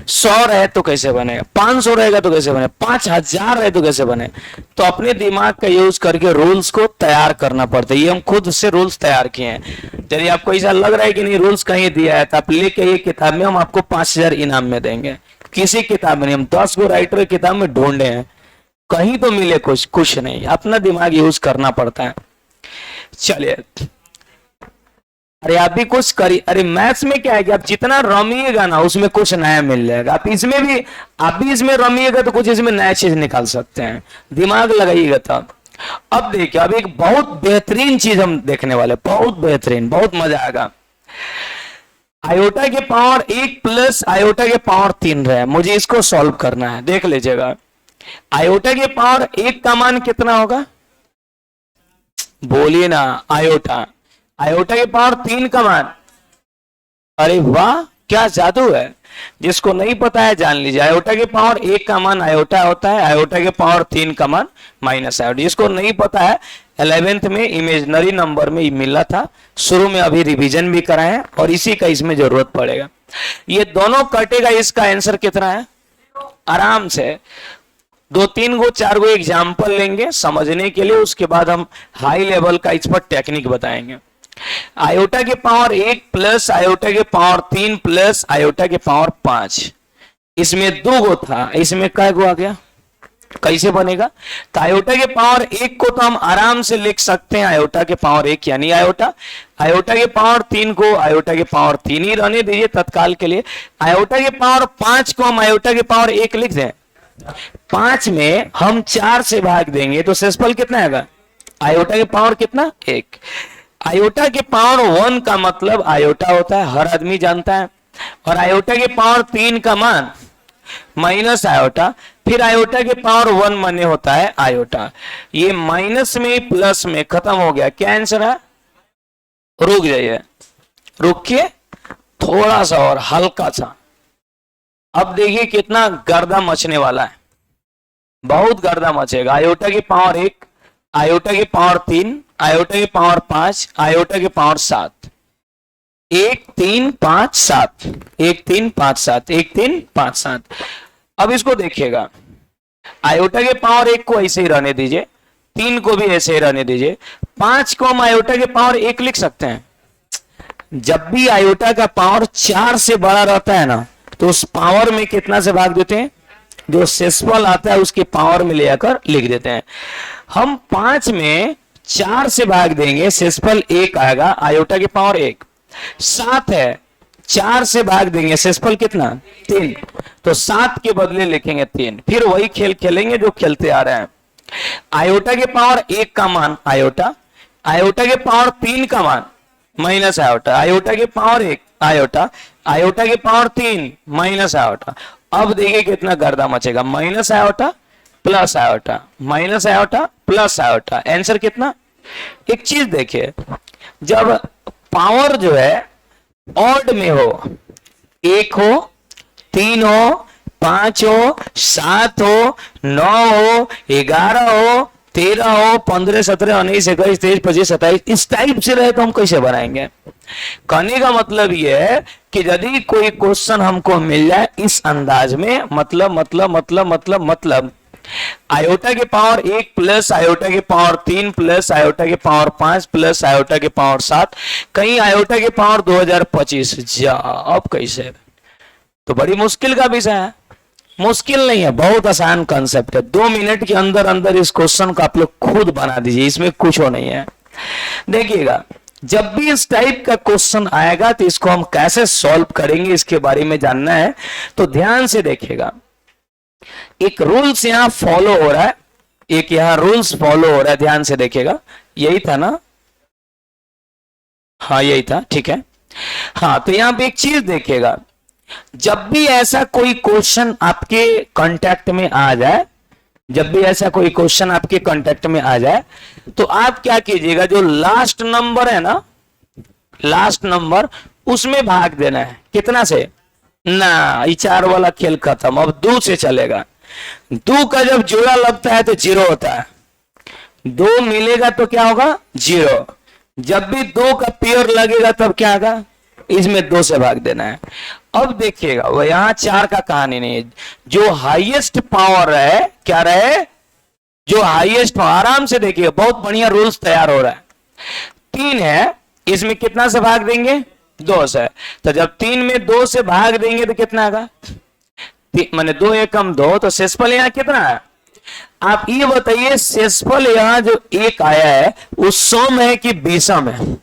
100 रहे तो कैसे बनेगा, 500 रहेगा तो कैसे बने, 5000 रहे तो कैसे बने। तो अपने दिमाग का यूज करके रूल्स को तैयार करना पड़ता है। ये हम खुद से रूल्स तैयार किए हैं। यदि आपको ऐसा लग रहा है कि नहीं रूल्स कहीं दिया है तो आप लेके ये किताब में, हम आपको 5000 इनाम में देंगे। किसी किताब में नहीं, हम 10 गो राइटर की किताब में ढूंढे हैं, कहीं तो मिले कुछ नहीं। अपना दिमाग यूज करना पड़ता है। चलिए, अरे आप भी कुछ करिए। अरे मैथ्स में क्या है कि आप जितना रमिएगा ना उसमें कुछ नया मिल जाएगा। आप भी इसमें रमिएगा तो कुछ इसमें नया चीज निकाल सकते हैं, दिमाग लगाइएगा तब। अब देखिए, अब एक बहुत बेहतरीन चीज हम देखने वाले, बहुत बेहतरीन, बहुत मजा आएगा। आयोटा के पावर 1 प्लस आयोटा के पावर 3 रहे, मुझे इसको सॉल्व करना है। देख लीजिएगा, आयोटा के पावर 1 का मान कितना होगा, बोलिए ना। आयोटा के पावर 3 का मान, अरे वाह क्या जादू है। जिसको नहीं पता है जान लीजिए, आयोटा के पावर 1 का मान आयोटा होता है, आयोटा के पावर 3 का मान माइनस आयोटा। जिसको नहीं पता है 11th में इमेजिनरी नंबर में मिला था, शुरू में अभी रिवीजन भी कराए और इसी का इसमें जरूरत पड़ेगा। ये दोनों कटेगा, इसका आंसर कितना है, आराम से 2 3 गो 4 गो एग्जाम्पल लेंगे समझने के लिए, उसके बाद हम हाई लेवल का इस पर टेक्निक बताएंगे। आयोटा के पावर 1 प्लस आयोटा के पावर 3 प्लस आयोटा के पावर 5, इसमें 2 गो था, इसमें कै गो आ गया, कैसे बनेगा। तो आयोटा के पावर 1 को तो हम आराम से लिख सकते हैं आयोटा के पावर 1 यानी आयोटा के पावर 3 को आयोटा के पावर 3 ही रहने दीजिए तत्काल के लिए। आयोटा के पावर 5 को हम आयोटा के पावर 1 लिख दें, 5 में हम 4 से भाग देंगे तो शेषफल कितना आएगा, आयोटा के पावर कितना 1। आयोटा के पावर 1 का मतलब आयोटा होता है, हर आदमी जानता है। और आयोटा के पावर 3 का मान माइनस आयोटा, फिर आयोटा के पावर 1 माने होता है आयोटा। ये माइनस में प्लस में खत्म हो गया, क्या आंसर है, रुक जाइए, रुकिए थोड़ा सा और हल्का सा। अब देखिए कितना गर्दा मचने वाला है, बहुत गर्दा मचेगा। आयोटा के पावर 1, आयोटा के पावर 3, आयोटा के पावर 5, आयोटा के पावर 7, 1 3 5 7, 1 3 5 7, 1 3 5 7। अब इसको देखिएगा, आयोटा के पावर 1 को ऐसे ही रहने दीजिए, 3 को भी ऐसे ही रहने दीजिए, 5 को हम आयोटा के पावर 1 लिख सकते हैं। जब भी आयोटा का पावर 4 से बड़ा रहता है ना तो उस पावर में कितना से भाग देते हैं, जो शेषफल आता है उसके पावर में ले आकर लिख देते हैं। हम 5 में 4 से भाग देंगे, शेषफल 1 आएगा, आयोटा के पावर 1। 7 है, 4 से भाग देंगे, शेषफल कितना 3, तो 7 के बदले लिखेंगे 3। फिर वही खेल खेलेंगे जो खेलते आ रहे हैं। आयोटा के पावर 1 का मान आयोटा, आयोटा के पावर 3 का मान माइनस आयोटा, आयोटा के पावर 1 आयोटा, आयोटा के पावर 3 माइनस आयोटा। अब देखिए कितना गर्दा मचेगा, minus iota plus iota, minus iota plus iota, answer कितना। एक चीज देखिए, जब पावर जो है ऑड में हो, 1 हो, 3 हो, 5 हो, 7 हो, 9 हो, 11 हो, 13 हो, 15, 17, 19, 21, 23, 25, 27 इस टाइप से रहे तो हम कैसे बनाएंगे। कहने का मतलब यह है कि यदि कोई क्वेश्चन हमको मिल जाए इस अंदाज में, मतलब आयोटा के पावर 1 प्लस आयोटा के पावर 3 प्लस आयोटा के पावर 5 प्लस आयोटा के पावर 7, कहीं आयोटा के पावर 2025, जा अब कैसे। तो बड़ी मुश्किल का विषय है, मुश्किल नहीं है, बहुत आसान कंसेप्ट है। 2 मिनट के अंदर अंदर इस क्वेश्चन को आप लोग खुद बना दीजिए, इसमें कुछ हो नहीं है। देखिएगा, जब भी इस टाइप का क्वेश्चन आएगा तो इसको हम कैसे सॉल्व करेंगे इसके बारे में जानना है, तो ध्यान से देखिएगा। एक रूल्स यहां फॉलो हो रहा है, एक यहां रूल्स फॉलो हो रहा है, ध्यान से देखिएगा। यही था ना, हाँ यही था, ठीक है। हाँ, तो यहां पे एक चीज देखिएगा, जब भी ऐसा कोई क्वेश्चन आपके कांटेक्ट में आ जाए, जब भी ऐसा कोई क्वेश्चन आपके कांटेक्ट में आ जाए, तो आप क्या कीजिएगा, जो लास्ट नंबर है ना, लास्ट नंबर उसमें भाग देना है। कितना से ना, ये 4 वाला खेल खत्म, अब 2 से चलेगा। 2 का जब जोड़ा लगता है तो 0 होता है, 2 मिलेगा तो क्या होगा 0। जब भी 2 का पेयर लगेगा तब क्या होगा, इसमें 2 से भाग देना है। अब देखिएगा, वो यहां 4 का कहानी नहीं है, जो हाईएस्ट पावर है, क्या रहे, जो हाईएस्ट, आराम से देखिए, बहुत बढ़िया रूल्स तैयार हो रहा है। 3 है, इसमें कितना से भाग देंगे, 2 से। तो जब 3 में 2 से भाग देंगे तो कितना आएगा, माने 2 एकम 2, तो शेषफल यहां कितना है। आप ये बताइए, शेषफल यहां जो 1 आया है वो सम है कि विषम है।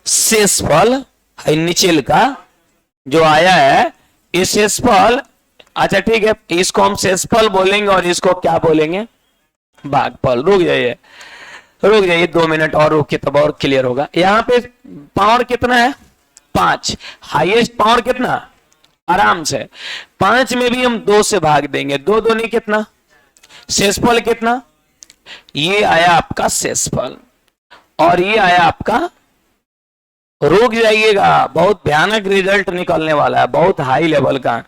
शेषफल निचेल का जो आया है, इस शेषफल, अच्छा ठीक है, इसको हम शेषफल बोलेंगे और इसको क्या बोलेंगे, भागफल। रुक जाइए, रुक जाइए 2 मिनट और रुकिए, तब और क्लियर होगा। यहां पे पावर कितना है, 5, हाईएस्ट पावर कितना, आराम से 5 में भी हम 2 से भाग देंगे, 2 दूनी कितना, शेषफल कितना, ये आया आपका शेषफल और ये आया आपका, रुक जाइएगा, बहुत भयानक रिजल्ट निकलने वाला है, बहुत हाई लेवल का।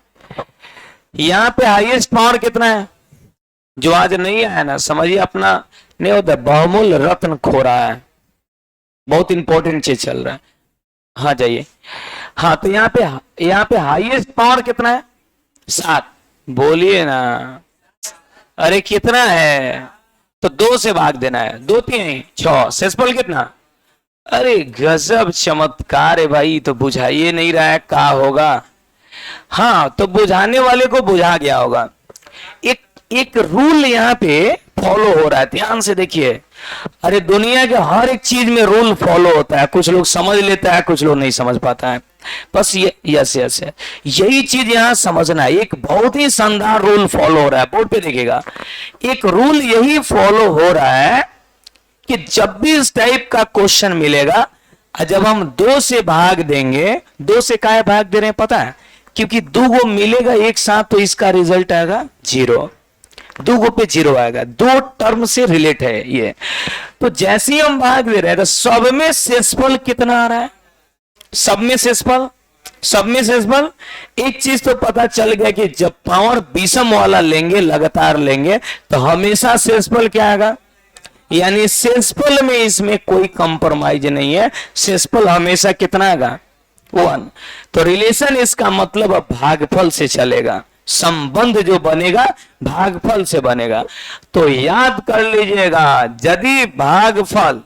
यहां पे हाईएस्ट पावर कितना है, जो आज नहीं आया ना, समझिए अपना नहीं होता, बहुमूल रत्न खो रहा है, बहुत इंपॉर्टेंट चीज चल रहा है। हाँ जाइए, हाँ तो यहाँ पे हाईएस्ट पावर कितना है, 7, बोलिए ना, अरे कितना है, तो 2 से भाग देना है, 2 3 6, शेषफल कितना, अरे गजब चमत्कार है भाई, तो बुझाइए नहीं रहा है, क्या होगा। हाँ, तो बुझाने वाले को बुझा गया होगा। एक रूल यहाँ पे फॉलो हो रहा है, ध्यान से देखिए। अरे दुनिया के हर एक चीज में रूल फॉलो होता है, कुछ लोग समझ लेता है, कुछ लोग नहीं समझ पाता है, बस ये यस यही चीज यहां समझना है। एक बहुत ही शानदार रूल फॉलो हो रहा है, बोर्ड पे देखिएगा। एक रूल यही फॉलो हो रहा है कि जब भी इस टाइप का क्वेश्चन मिलेगा, जब हम 2 से भाग देंगे, 2 से काहे भाग दे रहे हैं पता है, क्योंकि 2 गो मिलेगा एक साथ तो इसका रिजल्ट आएगा 0, 2 गो पे 0 आएगा, 2 टर्म से रिलेट है ये। तो जैसे ही हम भाग दे रहे हैं तो सब में शेषफल कितना आ रहा है, सब में शेषफल, सब में शेषफल। एक चीज तो पता चल गया कि जब पावर विषम वाला लेंगे, लगातार लेंगे, तो हमेशा शेषफल क्या आएगा, यानी शेषफल में इसमें कोई कंप्रोमाइज नहीं है, शेषफल हमेशा कितना आएगा 1। तो रिलेशन इसका मतलब अब भागफल से चलेगा, संबंध जो बनेगा भागफल से बनेगा। तो याद कर लीजिएगा, यदि भागफल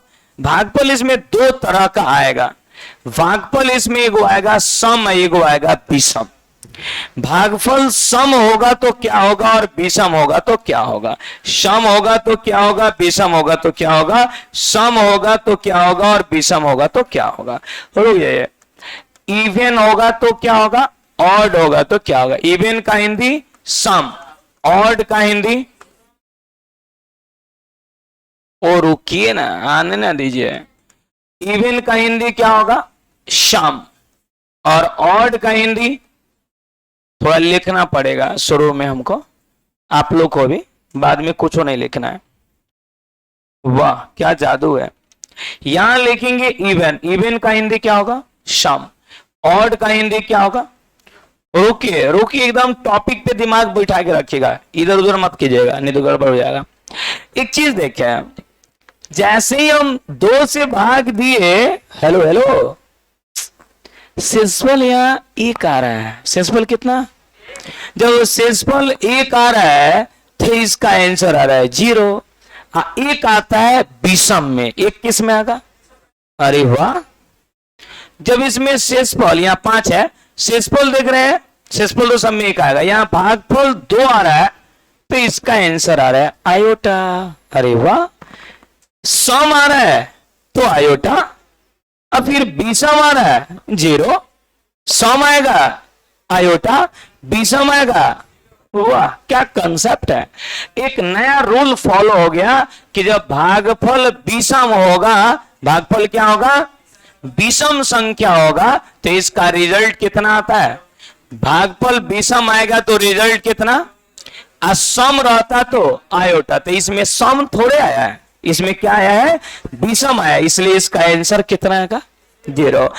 इसमें 2 तरह का आएगा। भागफल इसमें एगो आएगा सम, एगो आएगा विषम। भागफल सम होगा तो क्या होगा और विषम होगा तो क्या होगा, सम होगा तो क्या होगा, विषम होगा तो क्या होगा, सम होगा तो क्या होगा और विषम होगा तो क्या होगा। रुकिए, इवन होगा तो क्या होगा, ऑड होगा तो क्या होगा। इवन का हिंदी सम, ऑड का हिंदी ओ रुकिए ना, आने ना दीजिए। इवन का हिंदी क्या होगा? शाम। और ऑड का हिंदी थोड़ा लिखना पड़ेगा शुरू में हमको, आप लोग को भी, बाद में कुछ नहीं लिखना है। वाह क्या जादू है। यहां लिखेंगे इवन, इवन का हिंदी क्या होगा? शाम। ऑड का हिंदी क्या होगा? रुकिए रुकिए, एकदम टॉपिक पे दिमाग बैठा के रखिएगा, इधर उधर मत कीजिएगा, नहीं तो गड़बड़ हो जाएगा। एक चीज देखे, जैसे ही हम 2 से भाग दिए, हेलो हेलो, सेंसफल यहां 1 आ रहा है। सेंसफल कितना? जब सेंसफल 1 आ रहा है तो इसका आंसर आ रहा है 0। 1 आता है विषम में, 1 किस में आएगा? अरे वाह, जब इसमें शेषफल यहाँ 5 है, शेषफल देख रहे हैं, शेषफल तो सब में 1 आएगा, यहाँ भागफल 2 आ रहा है तो इसका आंसर आ रहा है आयोटा। अरे वाह, सम आ रहा है तो आयोटा, अब फिर विषम आ रहा है 0, सम आएगा आयोटा, विषम आएगा। वाह क्या कंसेप्ट है। एक नया रूल फॉलो हो गया कि जब भागफल विषम होगा, भागफल क्या होगा? विषम संख्या होगा, तो इसका रिजल्ट कितना आता है? भागफल विषम आएगा तो रिजल्ट कितना? सम रहता तो आयोटा, तो इसमें सम थोड़े आया है, इसमें क्या आया है? विषम आया, इसलिए इसका आंसर कितना आएगा? 0।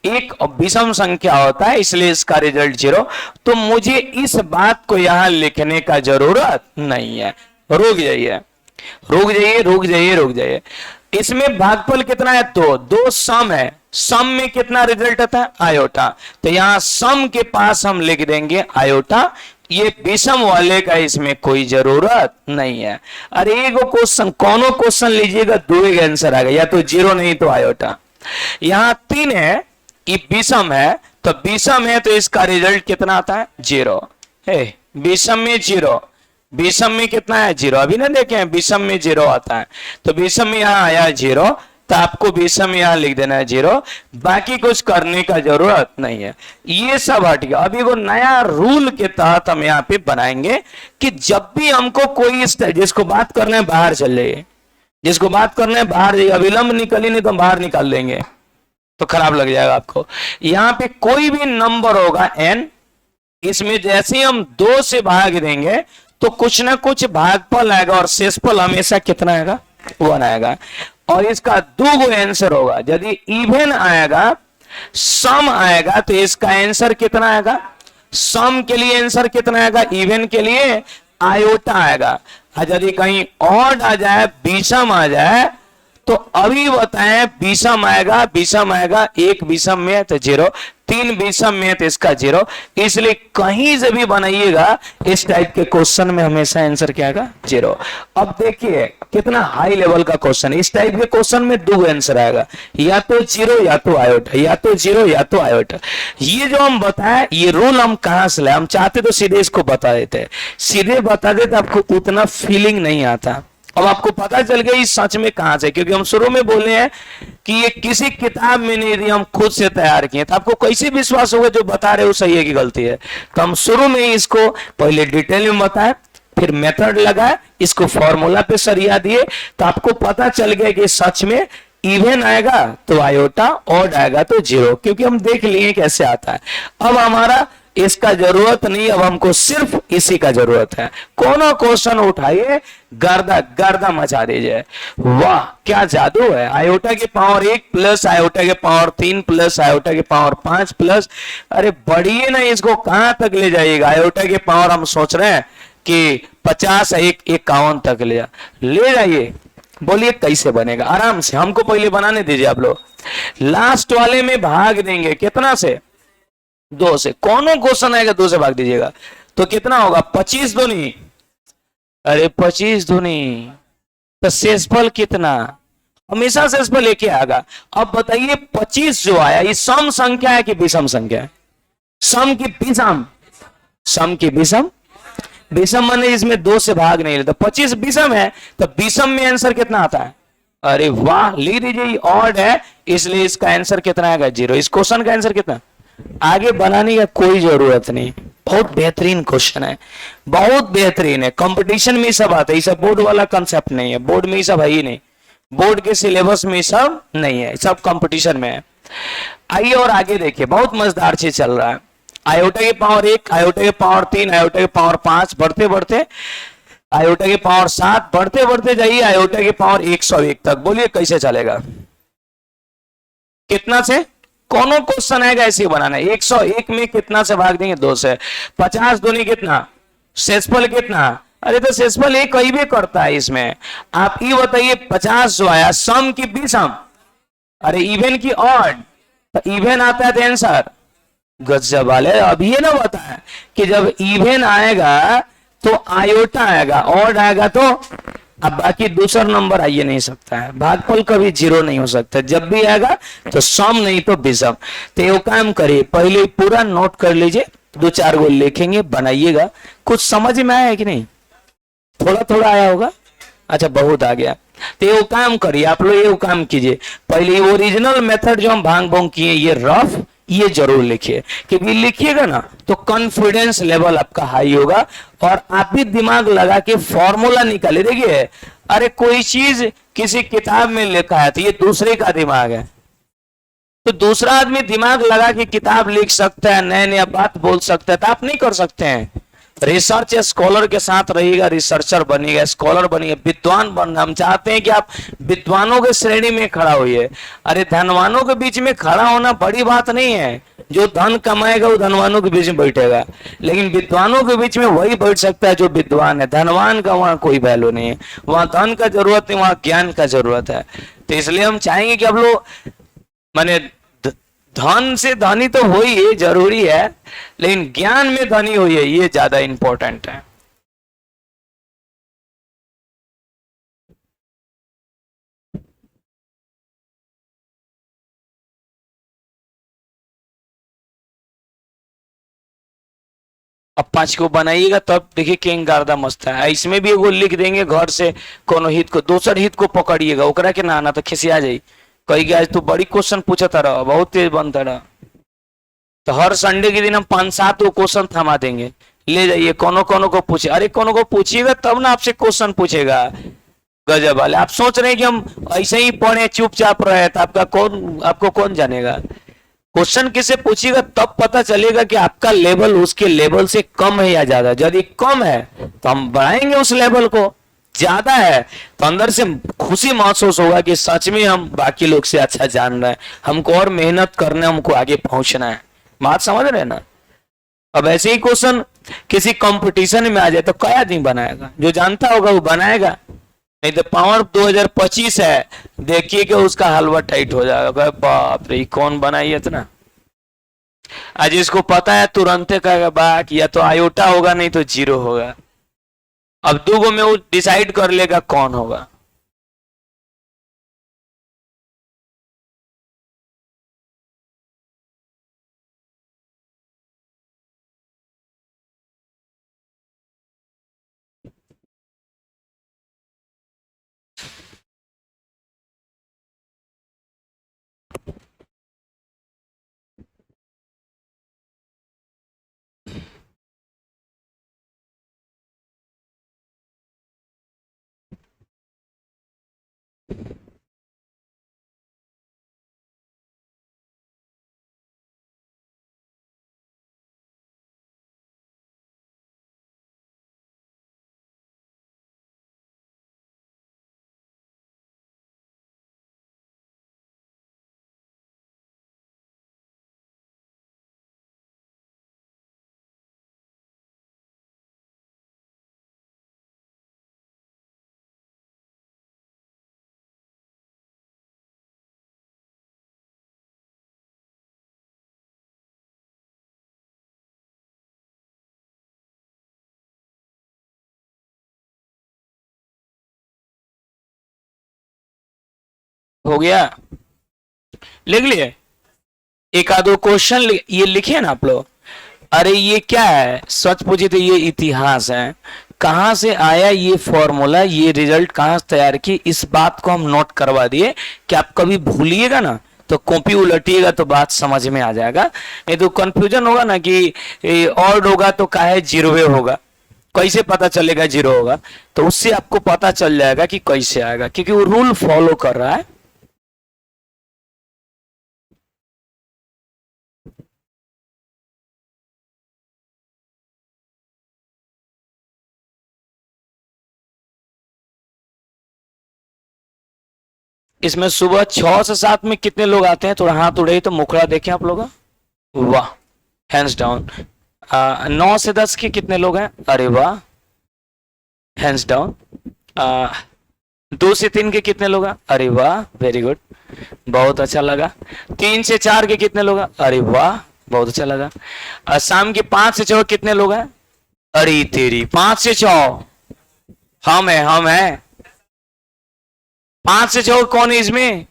एक विषम संख्या होता है इसलिए इसका रिजल्ट 0। तो मुझे इस बात को यहां लिखने का जरूरत नहीं है। रुक जाइए रुक जाइए रुक जाइए रुक जाइए, इसमें भागफल कितना है? 2, 2 सम है, सम में कितना रिजल्ट आता है? आयोटा, तो यहां सम के पास हम लिख देंगे आयोटा, ये विषम वाले का इसमें कोई जरूरत नहीं है। अरे एक क्वेश्चन, कोनो क्वेश्चन लीजिएगा 2 का आंसर आ गया, या तो 0 नहीं तो आयोटा। यहां 3 है, ये विषम है, तो विषम है तो इसका रिजल्ट कितना आता है? 0 है। विषम में 0, विषम में कितना है? 0। अभी ना देखें, विषम में 0 आता है, तो विषम में यहां आया 0, तो आपको विषम यहां लिख देना है 0, बाकी कुछ करने का जरूरत नहीं है। ये सब हट गया। अभी वो नया रूल के तहत हम यहाँ पे बनाएंगे कि जब भी हमको कोई जिसको बात करना है बाहर चल जाइए, जिसको बात करना है बाहर जाइए, अविलंब निकली नहीं तो हम बाहर निकाल देंगे, तो खराब लग जाएगा आपको। यहां पे कोई भी नंबर होगा n, इसमें जैसे ही हम 2 से भाग देंगे तो कुछ ना कुछ भागफल आएगा, और शेषफल हमेशा कितना आएगा? 1 आएगा। और इसका 2 आंसर होगा, यदि इवन आएगा, सम आएगा, तो इसका आंसर कितना आएगा? सम के लिए आंसर कितना आएगा? इवन के लिए आयोटा आएगा। यदि कहीं ऑड आ जाए, विषम आ जाए, तो अभी बताएं, विषम आएगा, विषम आएगा, 1 विषम में है तो 0, 3 विषम में है तो इसका 0। इसलिए कहीं से भी बनाइएगा इस टाइप के क्वेश्चन में हमेशा आंसर क्या आएगा? 0। अब देखिए कितना हाई लेवल का क्वेश्चन है। इस टाइप के क्वेश्चन में 2 आंसर आएगा, या तो 0 या तो आयोटा, या तो 0 या तो आयोटा। ये जो हम बताए, ये रूल हम कहां से लाए? हम चाहते तो सीधे इसको बता देते, सीधे बता देते, आपको उतना फीलिंग नहीं आता। अब आपको पता चल गया इस सच में कहां से, क्योंकि हम शुरू में बोले हैं कि ये किसी किताब में नहीं दी, हम खुद से तैयार किए। तो आपको कैसे विश्वास होगा जो बता रहे हो सही है कि गलती है? तो हम शुरू में ही इसको पहले डिटेल में बताए, फिर मेथड लगाए, इसको फॉर्मूला पे सरिया दिए, तो आपको पता चल गया कि सच में इवन आएगा तो आयोटा, ऑड आएगा तो 0, क्योंकि हम देख लिए कैसे आता है। अब हमारा इसका जरूरत नहीं, अब हमको सिर्फ इसी का जरूरत है। कोनो क्वेश्चन उठाइए, गर्दा गर्दा मचा दीजिए। वाह क्या जादू है। आयोटा के पावर 1 प्लस आयोटा के पावर 3 प्लस आयोटा के पावर 5 प्लस, अरे बढ़िए ना, इसको कहां तक ले जाइएगा? आयोटा के पावर हम सोच रहे हैं कि 50 51 तक ले जाइए। बोलिए कैसे बनेगा? आराम से, हमको पहले बनाने दीजिए आप लोग। लास्ट वाले में भाग देंगे कितना से? 2 से। कोनो क्वेश्चन आएगा 2 से भाग दीजिएगा, तो कितना होगा? 25 दूनी, अरे 25 दूनी, तो शेषफल कितना? हमेशा शेषफल लेके आएगा। अब बताइए 25 जो आया, ये सम संख्या है कि विषम संख्या है? सम की विषम, सम की विषम, विषम माने इसमें 2 से भाग नहीं लेता। 25 विषम है, तो विषम में आंसर कितना आता है? अरे वाह, लिख दीजिए, ऑड है इसलिए इसका आंसर कितना आएगा? 0। इस क्वेश्चन का आंसर कितना? आगे बनाने का कोई जरूरत नहीं, बहुत बेहतरीन क्वेश्चन है, बहुत बेहतरीन है। कंपटीशन में सब आता है, ये सब बोर्ड वाला कंसेप्ट नहीं है, बोर्ड में ये सब है ही नहीं। बोर्ड के सिलेबस में सब नहीं है, सब कंपटीशन में है। आइए और आगे देखिए, बहुत मजेदार चीज चल रहा है। आयोटा के पावर 1, आयोटा के पावर 3, आयोटा के पावर 5, बढ़ते बढ़ते आयोटा के पावर 7, बढ़ते बढ़ते जाइए आयोटा के पावर 101 तक। बोलिए कैसे चलेगा, कितना से कौन क्वेश्चन आएगा ऐसे ही बनाना है। 101 में कितना से भाग देंगे, 2 से। 50 दूनी कितना, शेषफल कितना, अरे तो शेषफल एक कहीं भी करता है इसमें। आप ये बताइए 50 जो आया सम की विषम, अरे इवन की ऑड, तो इवन आता है तो आंसर गजब वाले। अब ये ना बताया कि जब इवन आएगा तो आयोटा आएगा, ऑड आएगा तो, अब बाकी दूसरा नंबर आइए नहीं सकता है, भागफल कभी 0 नहीं हो सकता, जब भी आएगा तो सम नहीं तो विषम। तो ये काम करिए, पहले पूरा नोट कर लीजिए, 2-4 गो लिखेंगे, बनाइएगा। कुछ समझ में आया कि नहीं, थोड़ा थोड़ा आया होगा, अच्छा बहुत आ गया। तो ये काम करिए आप लोग, ये काम कीजिए, पहले ओरिजिनल मेथड जो हम भांग भोंग किए ये रफ, ये जरूर लिखिए, क्योंकि लिखिएगा ना तो कॉन्फिडेंस लेवल आपका हाई होगा और आप भी दिमाग लगा के फॉर्मूला निकाले। देखिए अरे कोई चीज किसी किताब में लिखा है तो ये दूसरे का दिमाग है, तो दूसरा आदमी दिमाग लगा के किताब लिख सकता है, नया नया बात बोल सकता है, तो आप नहीं कर सकते हैं। रिसर्च स्कॉलर के साथ रहिएगा, रिसर्चर बनिएगा, स्कॉलर बनिएगा, विद्वान बनना। हम चाहते हैं कि आप विद्वानों के श्रेणी में खड़ा होइए। अरे धनवानों के बीच में खड़ा होना बड़ी बात नहीं है, जो धन कमाएगा वो धनवानों के बीच में बैठेगा, लेकिन विद्वानों के बीच में वही बैठ सकता है जो विद्वान है। धनवान का वहां कोई वैल्यू नहीं है, वहां धन का जरूरत नहीं, वहां ज्ञान का जरूरत है। तो इसलिए हम चाहेंगे कि आप लोग माने धन से धनी तो हो ही, ये जरूरी है, लेकिन ज्ञान में धनी हो ये ज्यादा इंपॉर्टेंट है। अब 5 को बनाइएगा तब देखिए किंग गार्दा मस्त है। इसमें भी एगो लिख देंगे, घर से कोनो हित को, दोसर हित को पकड़िएगा, ओकरा के ना तो खिसिया जाई, कही गया आज तू बड़ी क्वेश्चन पूछता रहा, बहुत तेज बनता रहा। तो हर संडे के दिन हम 5-7 को क्वेश्चन थमा देंगे, ले जाइए, कोनो कोनो को पूछे, अरे कोनो को पूछिएगा तब ना आपसे क्वेश्चन पूछेगा। गजब वाले, आप सोच रहे हैं कि हम ऐसे ही पढ़े चुपचाप रहे तो आपको कौन जानेगा। क्वेश्चन किसे पूछिएगा तब पता चलेगा कि आपका लेवल उसके लेवल से कम है या ज्यादा। यदि कम है तो हम बढ़ाएंगे उस लेवल को, ज्यादा है तो अंदर से खुशी महसूस होगा कि सच में हम बाकी लोग से अच्छा जान रहे हैं, हमको और मेहनत करना है, हमको आगे पहुंचना है। बात समझ रहे ना। अब ऐसे ही क्वेश्चन किसी कंपटीशन में आ जाए तो क्या आदमी बनाएगा, जो जानता होगा वो बनाएगा, नहीं तो पावर 2025 है, देखिए कि उसका हलवा टाइट हो जाएगा, बाप रे कौन बनाई इतना। आज इसको पता है तुरंत कहेगा बात, या तो आयोटा होगा नहीं तो 0 होगा। अब 2 में वो डिसाइड कर लेगा कौन होगा। हो गया, लिख लिए एक आधो क्वेश्चन, ये लिखे ना आप लोग। अरे ये क्या है, सच पूछे तो ये इतिहास है, कहां से आया ये फॉर्मूला, ये रिजल्ट कहां से तैयार की, इस बात को हम नोट करवा दिए कि आप कभी भूलिएगा ना तो कॉपी उलटिएगा तो बात समझ में आ जाएगा। नहीं तो कंफ्यूजन होगा ना कि ऑड होगा तो काहे 0 होगा, कैसे पता चलेगा जीरो होगा? तो उससे आपको पता चल जाएगा कि कैसे आएगा, क्योंकि वो रूल फॉलो कर रहा है। इसमें सुबह 6 से 7 में कितने लोग आते हैं? थोड़ा हाथ उड़े तो मुखड़ा देखें आप लोग। वाह, हैंड्स डाउन। 9 से 10 के कितने लोग हैं? अरे वाह, हैंड्स डाउन। 2 से 3 के कितने लोग हैं? अरे वाह, वेरी गुड, बहुत अच्छा लगा। 3 से 4 के कितने लोग हैं? अरे वाह, बहुत अच्छा लगा। शाम के 5 से 6 कितने लोग हैं? अरे तेरी, 5 से 6 हम है 5 से 6 कौन है इसमें?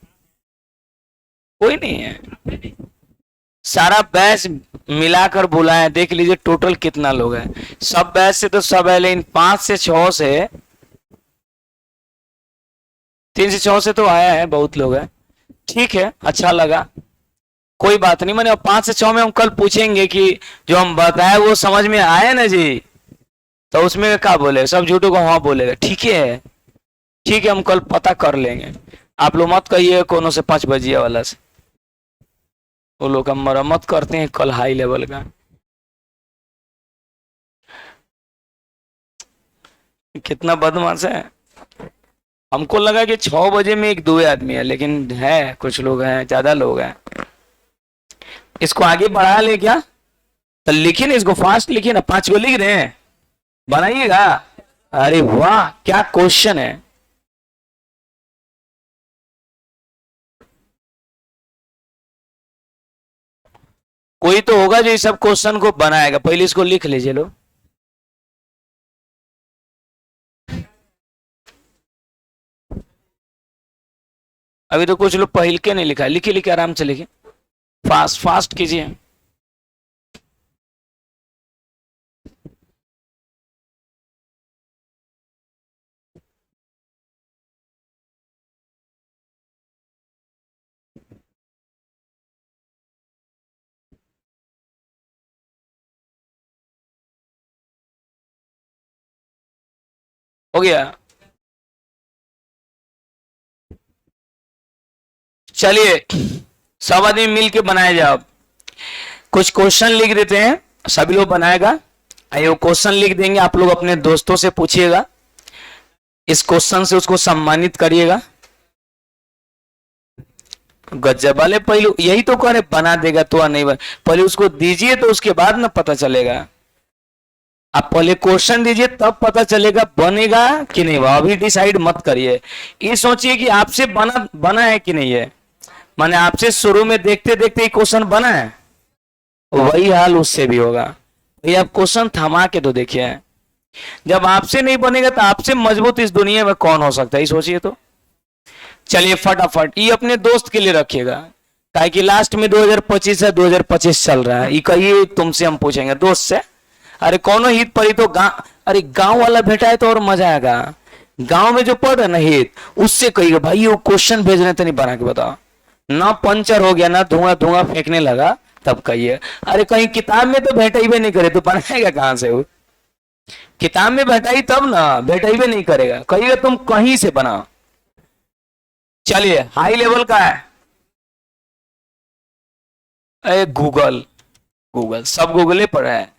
कोई नहीं है। सारा बैच मिलाकर बुलाए, देख लीजिए टोटल कितना लोग हैं। सब बैच से तो सब है, लेकिन 5 से 6 से, 3 से 6 से तो आया है, बहुत लोग हैं। ठीक है, अच्छा लगा, कोई बात नहीं। मैंने 5 से 6 में हम कल पूछेंगे कि जो हम बताए वो समझ में आया ना जी, तो उसमें क्या बोले? सब झूठों को हाँ बोलेगा। ठीक है, ठीक है, हम कल पता कर लेंगे। आप लोग मत कहिए कोनो से 5 बजिए वाला से, वो लोग का मरम्मत करते हैं कल हाई लेवल का। कितना बदमाश है। हमको लगा कि 6 बजे में 1-2 आदमी है, लेकिन है, कुछ लोग हैं, ज्यादा लोग हैं। इसको आगे बढ़ा ले क्या? तो लिखिए ना, इसको फास्ट लिखिए ना, 5 को लिख रहे हैं, बनाइएगा। अरे वाह, क्या क्वेश्चन है। कोई तो होगा जो इस सब क्वेश्चन को बनाएगा, पहले इसको लिख लीजिए लो। अभी तो कुछ लोग पहल के नहीं लिखा, लिखिए लिखिए, आराम से लिखिए, फास्ट फास्ट कीजिए। हो गया? चलिए, सब आदमी मिल के बनाए जाओ। कुछ क्वेश्चन लिख देते हैं, सभी लोग बनाएगा। आइए, क्वेश्चन लिख देंगे, आप लोग अपने दोस्तों से पूछिएगा, इस क्वेश्चन से उसको सम्मानित करिएगा। गजब वाले, पहले यही तो करे, बना देगा तो नहीं बना, पहले उसको दीजिए तो उसके बाद ना पता चलेगा। आप पहले क्वेश्चन दीजिए तब पता चलेगा बनेगा कि नहीं। अभी डिसाइड मत करिए, ये सोचिए कि आपसे बना बना है कि नहीं है। माने आपसे शुरू में देखते देखते ही क्वेश्चन बना है, वही हाल उससे भी होगा। ये आप क्वेश्चन थमा के तो देखिए, जब आपसे नहीं बनेगा तो आपसे मजबूत इस दुनिया में कौन हो सकता है, सोचिए तो। चलिए फटाफट, ये अपने दोस्त के लिए रखिएगा, ताकि कि लास्ट में 2025 है, 2025 चल रहा है, ये कहिए तुमसे हम पूछेंगे दोस्त से। अरे कौन हित पड़ी तो गांव, अरे गांव वाला भेटा है तो और मजा आएगा। गांव में जो पढ़ रहे ना हित, उससे कहिएगा भाई वो क्वेश्चन भेज रहे थे, नहीं बना के बताओ। ना पंचर हो गया, ना धुआं धुआं फेंकने लगा, तब कहिए। अरे कहीं किताब में तो भेटा ही नहीं करे तो बनाएगा कहां से वो? किताब में बैठाई तब ना, बैठा ही नहीं करेगा, कहिएगा तुम कहीं से बनाओ। चलिए, हाई लेवल का है, अरे गूगल, गूगल सब गूगल पर है।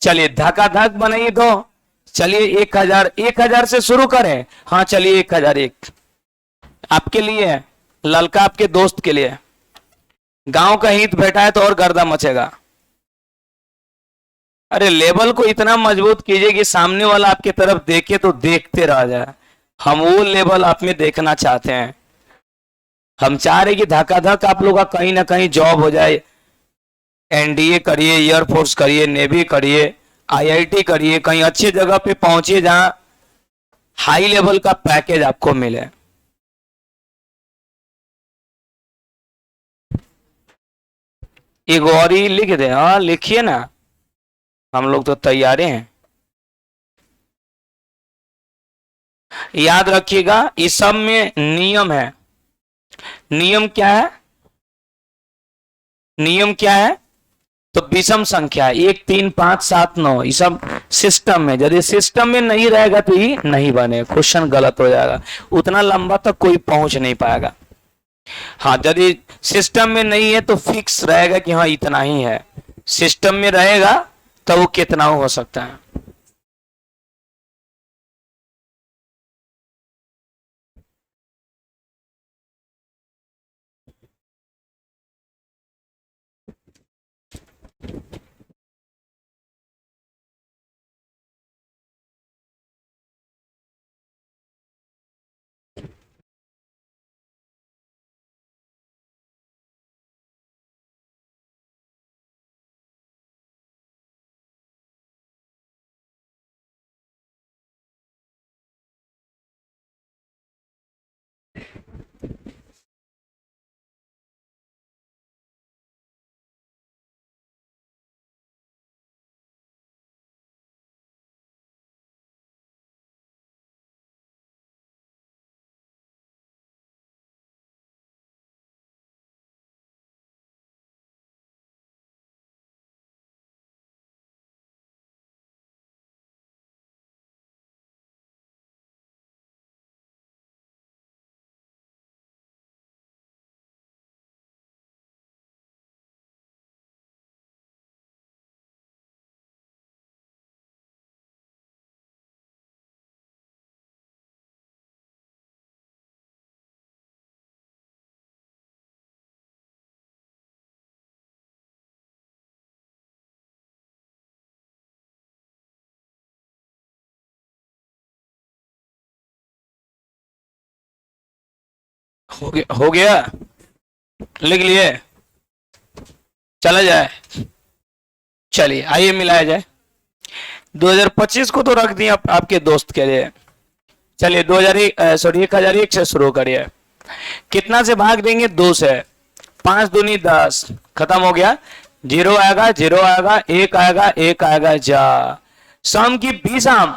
चलिए धक्का धक बनाइए तो। चलिए 1000 से शुरू करें। हाँ चलिए 1001 आपके लिए है, ललका आपके दोस्त के लिए। गांव का हित बैठा है तो और गर्दा मचेगा। अरे लेवल को इतना मजबूत कीजिए कि सामने वाला आपके तरफ देखे तो देखते रह जाए। हम वो लेवल आप में देखना चाहते हैं। हम चाह रहे कि धक्का धक आप लोग का कहीं ना कहीं जॉब हो जाए। एनडीए करिए, एयरफोर्स करिए, नेवी करिए, आईआईटी करिए, कहीं अच्छी जगह पे पहुंचिए जहां हाई लेवल का पैकेज आपको मिले। एक और ही लिख दे, हाँ लिखिए ना, हम लोग तो तैयार हैं। याद रखिएगा, इस सब में नियम है। नियम क्या है? नियम क्या है? तो विषम संख्या 1 3 5 7 9 ये सब सिस्टम में, यदि सिस्टम में नहीं रहेगा तो ये नहीं बने, क्वेश्चन गलत हो जाएगा, उतना लंबा तक कोई पहुंच नहीं पाएगा। हाँ, यदि सिस्टम में नहीं है तो फिक्स रहेगा कि हाँ इतना ही है, सिस्टम में रहेगा तो वो कितना हो सकता है। हो गया, लिख लिए, चला जाए। चलिए आइए मिलाया जाए। 2025 को तो रख दिए आपके दोस्त के लिए। चलिए 1001 से शुरू करिए। कितना से भाग देंगे? 2 से। 5 दूनी 10, खत्म हो गया। 0 आएगा, 0 आएगा, 1 आएगा, 1 आएगा, जा। सम की बीसम,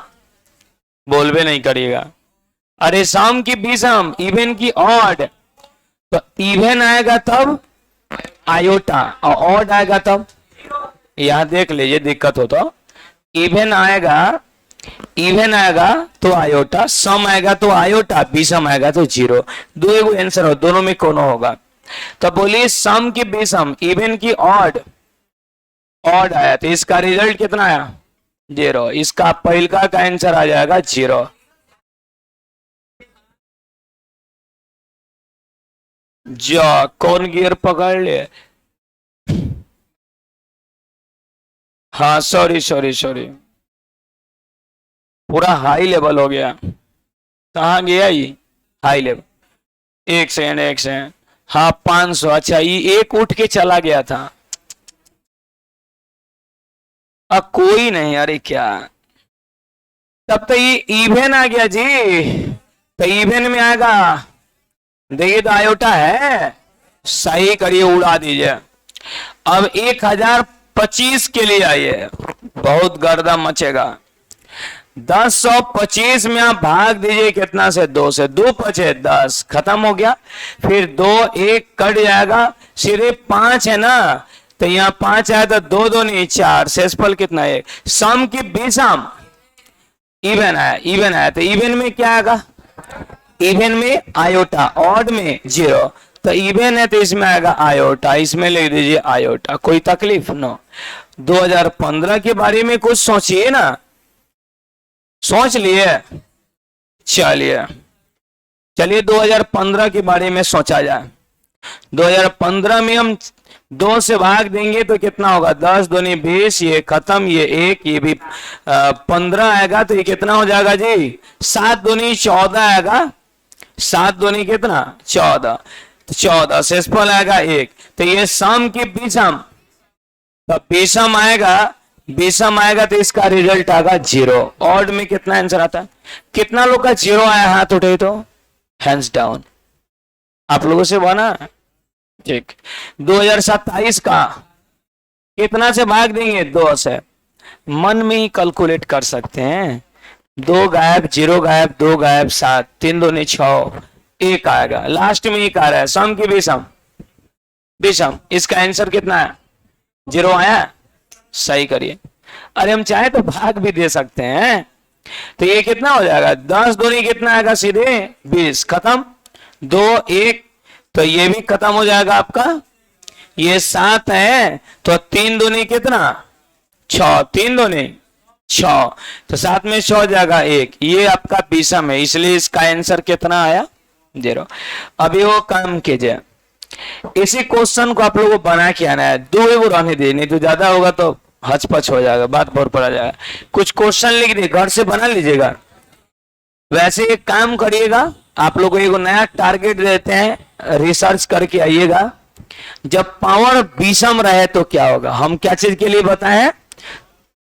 बोलबे नहीं करिएगा। अरे सम की बीसम, इवन की ऑड, तो इवन आएगा तब आयोटा, और ऑड आएगा तब, यहां देख लीजिए दिक्कत हो तो, इवन आएगा तो आयोटा, सम आएगा तो आयोटा, बीसम आएगा तो 0। दो एगो आंसर हो, दोनों में कौन होगा? तो बोलिए सम की बीसम, इवन की ऑड, ऑड आया तो इसका रिजल्ट कितना आया? 0। इसका पहलका का आंसर आ जाएगा 0। जा, कौन गियर पकड़ ले? हाँ सॉरी, पूरा हाई लेवल हो गया। कहाँ गया ये हाई लेवल? एक सेकंड, हाँ 500। अच्छा, ये एक उठ के चला गया था। अब कोई नहीं, अरे क्या, तब तो ये इवन आ गया जी। तो इवन में आएगा, देखिए तो आयोटा है, सही करिए, उड़ा दीजिए। अब 1025 के लिए आइए, बहुत गर्दा मचेगा। 1025 में आप भाग दीजिए कितना से? 2 से। 2 पचे 10, खत्म हो गया। फिर 2 1 कट जाएगा, सिर्फ 5 है ना, तो यहाँ 5 आया तो 2 2 नहीं 4, शेषफल कितना है? सम की बीसम, इवन आया तो इवन में क्या आएगा? इवन में आयोटा, ऑड में 0। तो इवन है तो इसमें आएगा आयोटा, इसमें लिख दीजिए आयोटा। कोई तकलीफ नो। 2015 के बारे में कुछ सोचिए ना, सोच लिए? चलिए 2015 के बारे में सोचा जाए। 2015 में हम 2 से भाग देंगे तो कितना होगा? 10 दूनी 20, ये खत्म, ये 1, ये भी 15 आएगा तो ये कितना हो जाएगा जी? 7 दूनी 14 आएगा। 7 दूनी कितना? 14, तो 14 शेषफल आएगा 1। तो ये सम की बीसम, तो बीसम आएगा तो इसका रिजल्ट आएगा 0। ऑड में कितना आंसर आता है? कितना लोग का 0 आया? हाथ उठे तो हैंड्स डाउन। आप लोगों से बना ठीक। 2027 का कितना से भाग देंगे? 2 से। मन में ही कैलकुलेट कर सकते हैं। 2 गायब, 0 गायब, 2 गायब, 7, 3 दूनी 6, 1 आएगा, लास्ट में 1 आ रहा है। सम की बीसम, इसका आंसर कितना है? जीरो आया, सही करिए। अरे हम चाहे तो भाग भी दे सकते हैं, तो ये कितना हो जाएगा, 10 दूनी कितना आएगा, सीधे 20, खत्म। 2 1, तो ये भी खत्म हो जाएगा आपका। ये 7 है, तो 3 दूनी कितना, 6, 3 दूनी 6, तो 7 में 6 हो जाएगा 1, ये आपका बीसम है, इसलिए इसका आंसर कितना आया, 0। अभी वो काम कीजिए, इसी क्वेश्चन को आप लोगों को बना के आना है, दो वो रहने दे, नहीं तो ज्यादा होगा तो हचपच हो जाएगा, बात बहुत पड़ा जाएगा। कुछ क्वेश्चन लिख दिए, घर से बना लीजिएगा। वैसे एक काम करिएगा, आप लोग को एक नया टारगेट देते हैं, रिसर्च करके आइएगा, जब पावर विषम रहे तो क्या होगा। हम क्या चीज के लिए बताएं,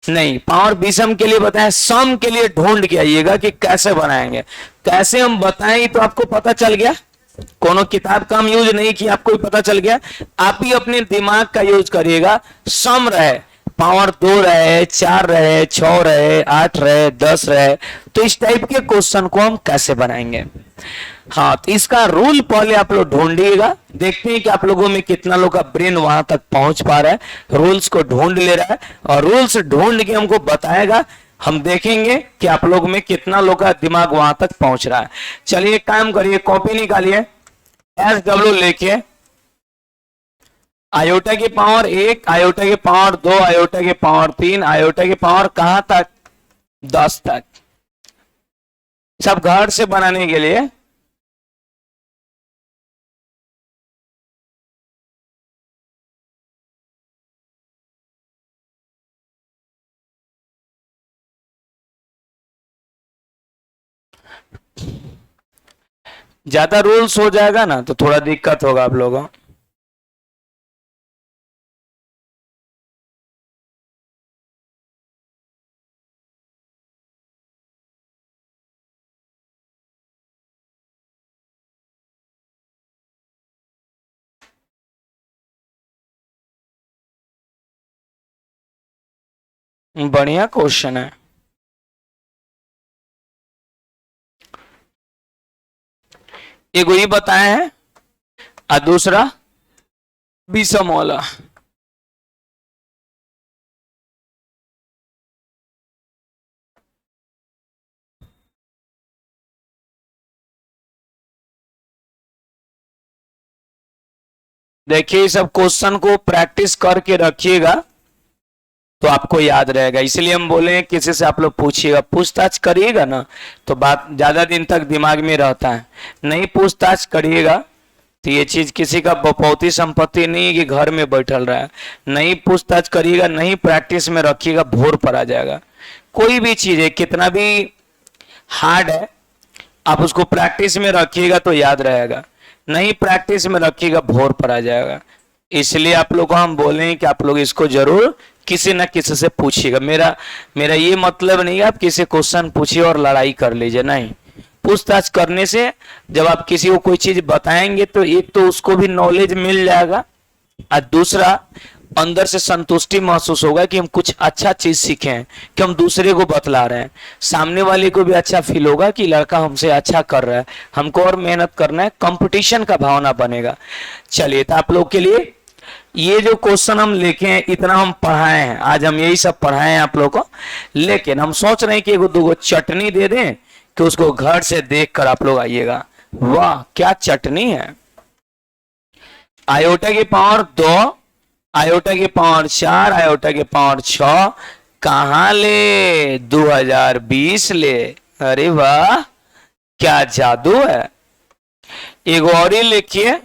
नहीं पावर विषम के लिए बताएं, सम के लिए ढूंढ के आइएगा कि कैसे बनाएंगे। कैसे हम बताएं तो आपको पता चल गया, कोनो किताब का हम यूज नहीं किया, आपको पता चल गया। आप ही अपने दिमाग का यूज करिएगा। सम रहे, पावर 2 रहे, 4 रहे, 6 रहे, 8 रहे, 10 रहे, तो इस टाइप के क्वेश्चन को हम कैसे बनाएंगे। हाँ, तो इसका रूल पहले आप लोग ढूंढिएगा, देखते हैं कि आप लोगों में कितना लोग का ब्रेन वहां तक पहुंच पा रहा है, रूल्स को ढूंढ ले रहा है, और रूल्स ढूंढ के हमको बताएगा। हम देखेंगे कि आप लोग में कितना लोग का दिमाग वहां तक पहुंच रहा है। चलिए काम करिए, कॉपी निकालिए, SW लेके आयोटा की पावर 1, आयोटा की पावर 2, आयोटा की पावर 3, आयोटा की पावर कहां तक, 10 तक, सब घर से बनाने के लिए। ज्यादा रूल्स हो जाएगा ना तो थोड़ा दिक्कत होगा आप लोगों। बढ़िया क्वेश्चन है। एक वही बताए हैं और दूसरा विषम वाला। देखिए सब क्वेश्चन को प्रैक्टिस करके रखिएगा तो आपको याद रहेगा। इसलिए हम बोले किसी से आप लोग पूछिएगा, पूछताछ करिएगा ना तो बात ज्यादा दिन तक दिमाग में रहता है। नहीं पूछताछ करिएगा तो ये चीज किसी का बपौती संपत्ति नहीं है कि घर में बैठल रहा है। नहीं पूछताछ करिएगा, नहीं प्रैक्टिस में रखिएगा, भोर पर आ जाएगा। कोई भी चीज है कितना भी हार्ड है, आप उसको प्रैक्टिस में रखिएगा तो याद रहेगा, नहीं प्रैक्टिस में रखिएगा भोर पर आ जाएगा। इसलिए आप लोग को हम बोले कि आप लोग इसको जरूर किसी न किसी से पूछिएगा। मेरा ये मतलब नहीं है आप किसी क्वेश्चन पूछिए और लड़ाई कर लीजिए, नहीं। पूछताछ करने से जब आप किसी को कोई चीज बताएंगे तो एक तो उसको भी नॉलेज मिल जाएगा और दूसरा अंदर से संतुष्टि महसूस होगा कि हम कुछ अच्छा चीज सीखे हैं, कि हम दूसरे को बतला रहे हैं। सामने वाले को भी अच्छा फील होगा कि लड़का हमसे अच्छा कर रहा है, हमको और मेहनत करना है, कंपटीशन का भावना बनेगा। चलिए, तो आप लोग के लिए ये जो क्वेश्चन हम लेके हैं, इतना हम पढ़ाए हैं, आज हम यही सब पढ़ाए हैं आप लोग को। लेकिन हम सोच रहे हैं कि एगो दूगो चटनी दे दें कि उसको घर से देख कर आप लोग आइएगा। वाह क्या चटनी है। आयोटा की पावर 2, आयोटा की पावर 4, आयोटा की पावर 6, कहां ले, 2020 ले। अरे वाह क्या जादू है। एक और ही लिखिए,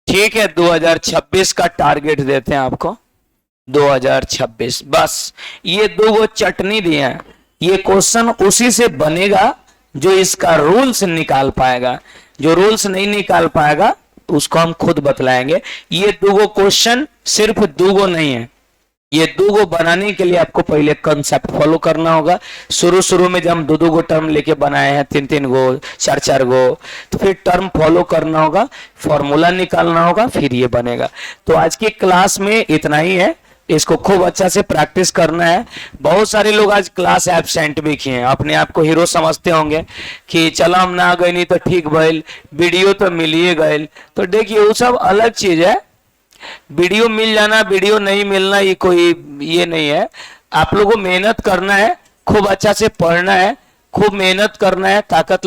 ठीक है, 2026 का टारगेट देते हैं आपको, 2026। बस ये दो चटनी दिए हैं, ये क्वेश्चन उसी से बनेगा जो इसका रूल्स निकाल पाएगा। जो रूल्स नहीं निकाल पाएगा उसको हम खुद बतलाएंगे। ये दो क्वेश्चन सिर्फ दो नहीं है, ये दो बनाने के लिए आपको पहले कंसेप्ट फॉलो करना होगा। शुरू में जब हम दो गो टर्म लेके बनाए हैं, 3 गो 4 गो, तो फिर टर्म फॉलो करना होगा, फॉर्मूला निकालना होगा, फिर ये बनेगा। तो आज की क्लास में इतना ही है, इसको खूब अच्छा से प्रैक्टिस करना है। बहुत सारे लोग आज क्लास एब्सेंट भी किए हैं, अपने आप को हीरो समझते होंगे कि चलो हम ना गए नहीं तो ठीक भइल, वीडियो तो मिलिए गए। तो देखिए वो सब अलग चीज है, वीडियो मिल जाना, वीडियो नहीं मिलना ये कोई ये नहीं है। आप लोगों को मेहनत करना है, खूब अच्छा से पढ़ना है, खूब मेहनत करना है, ताकत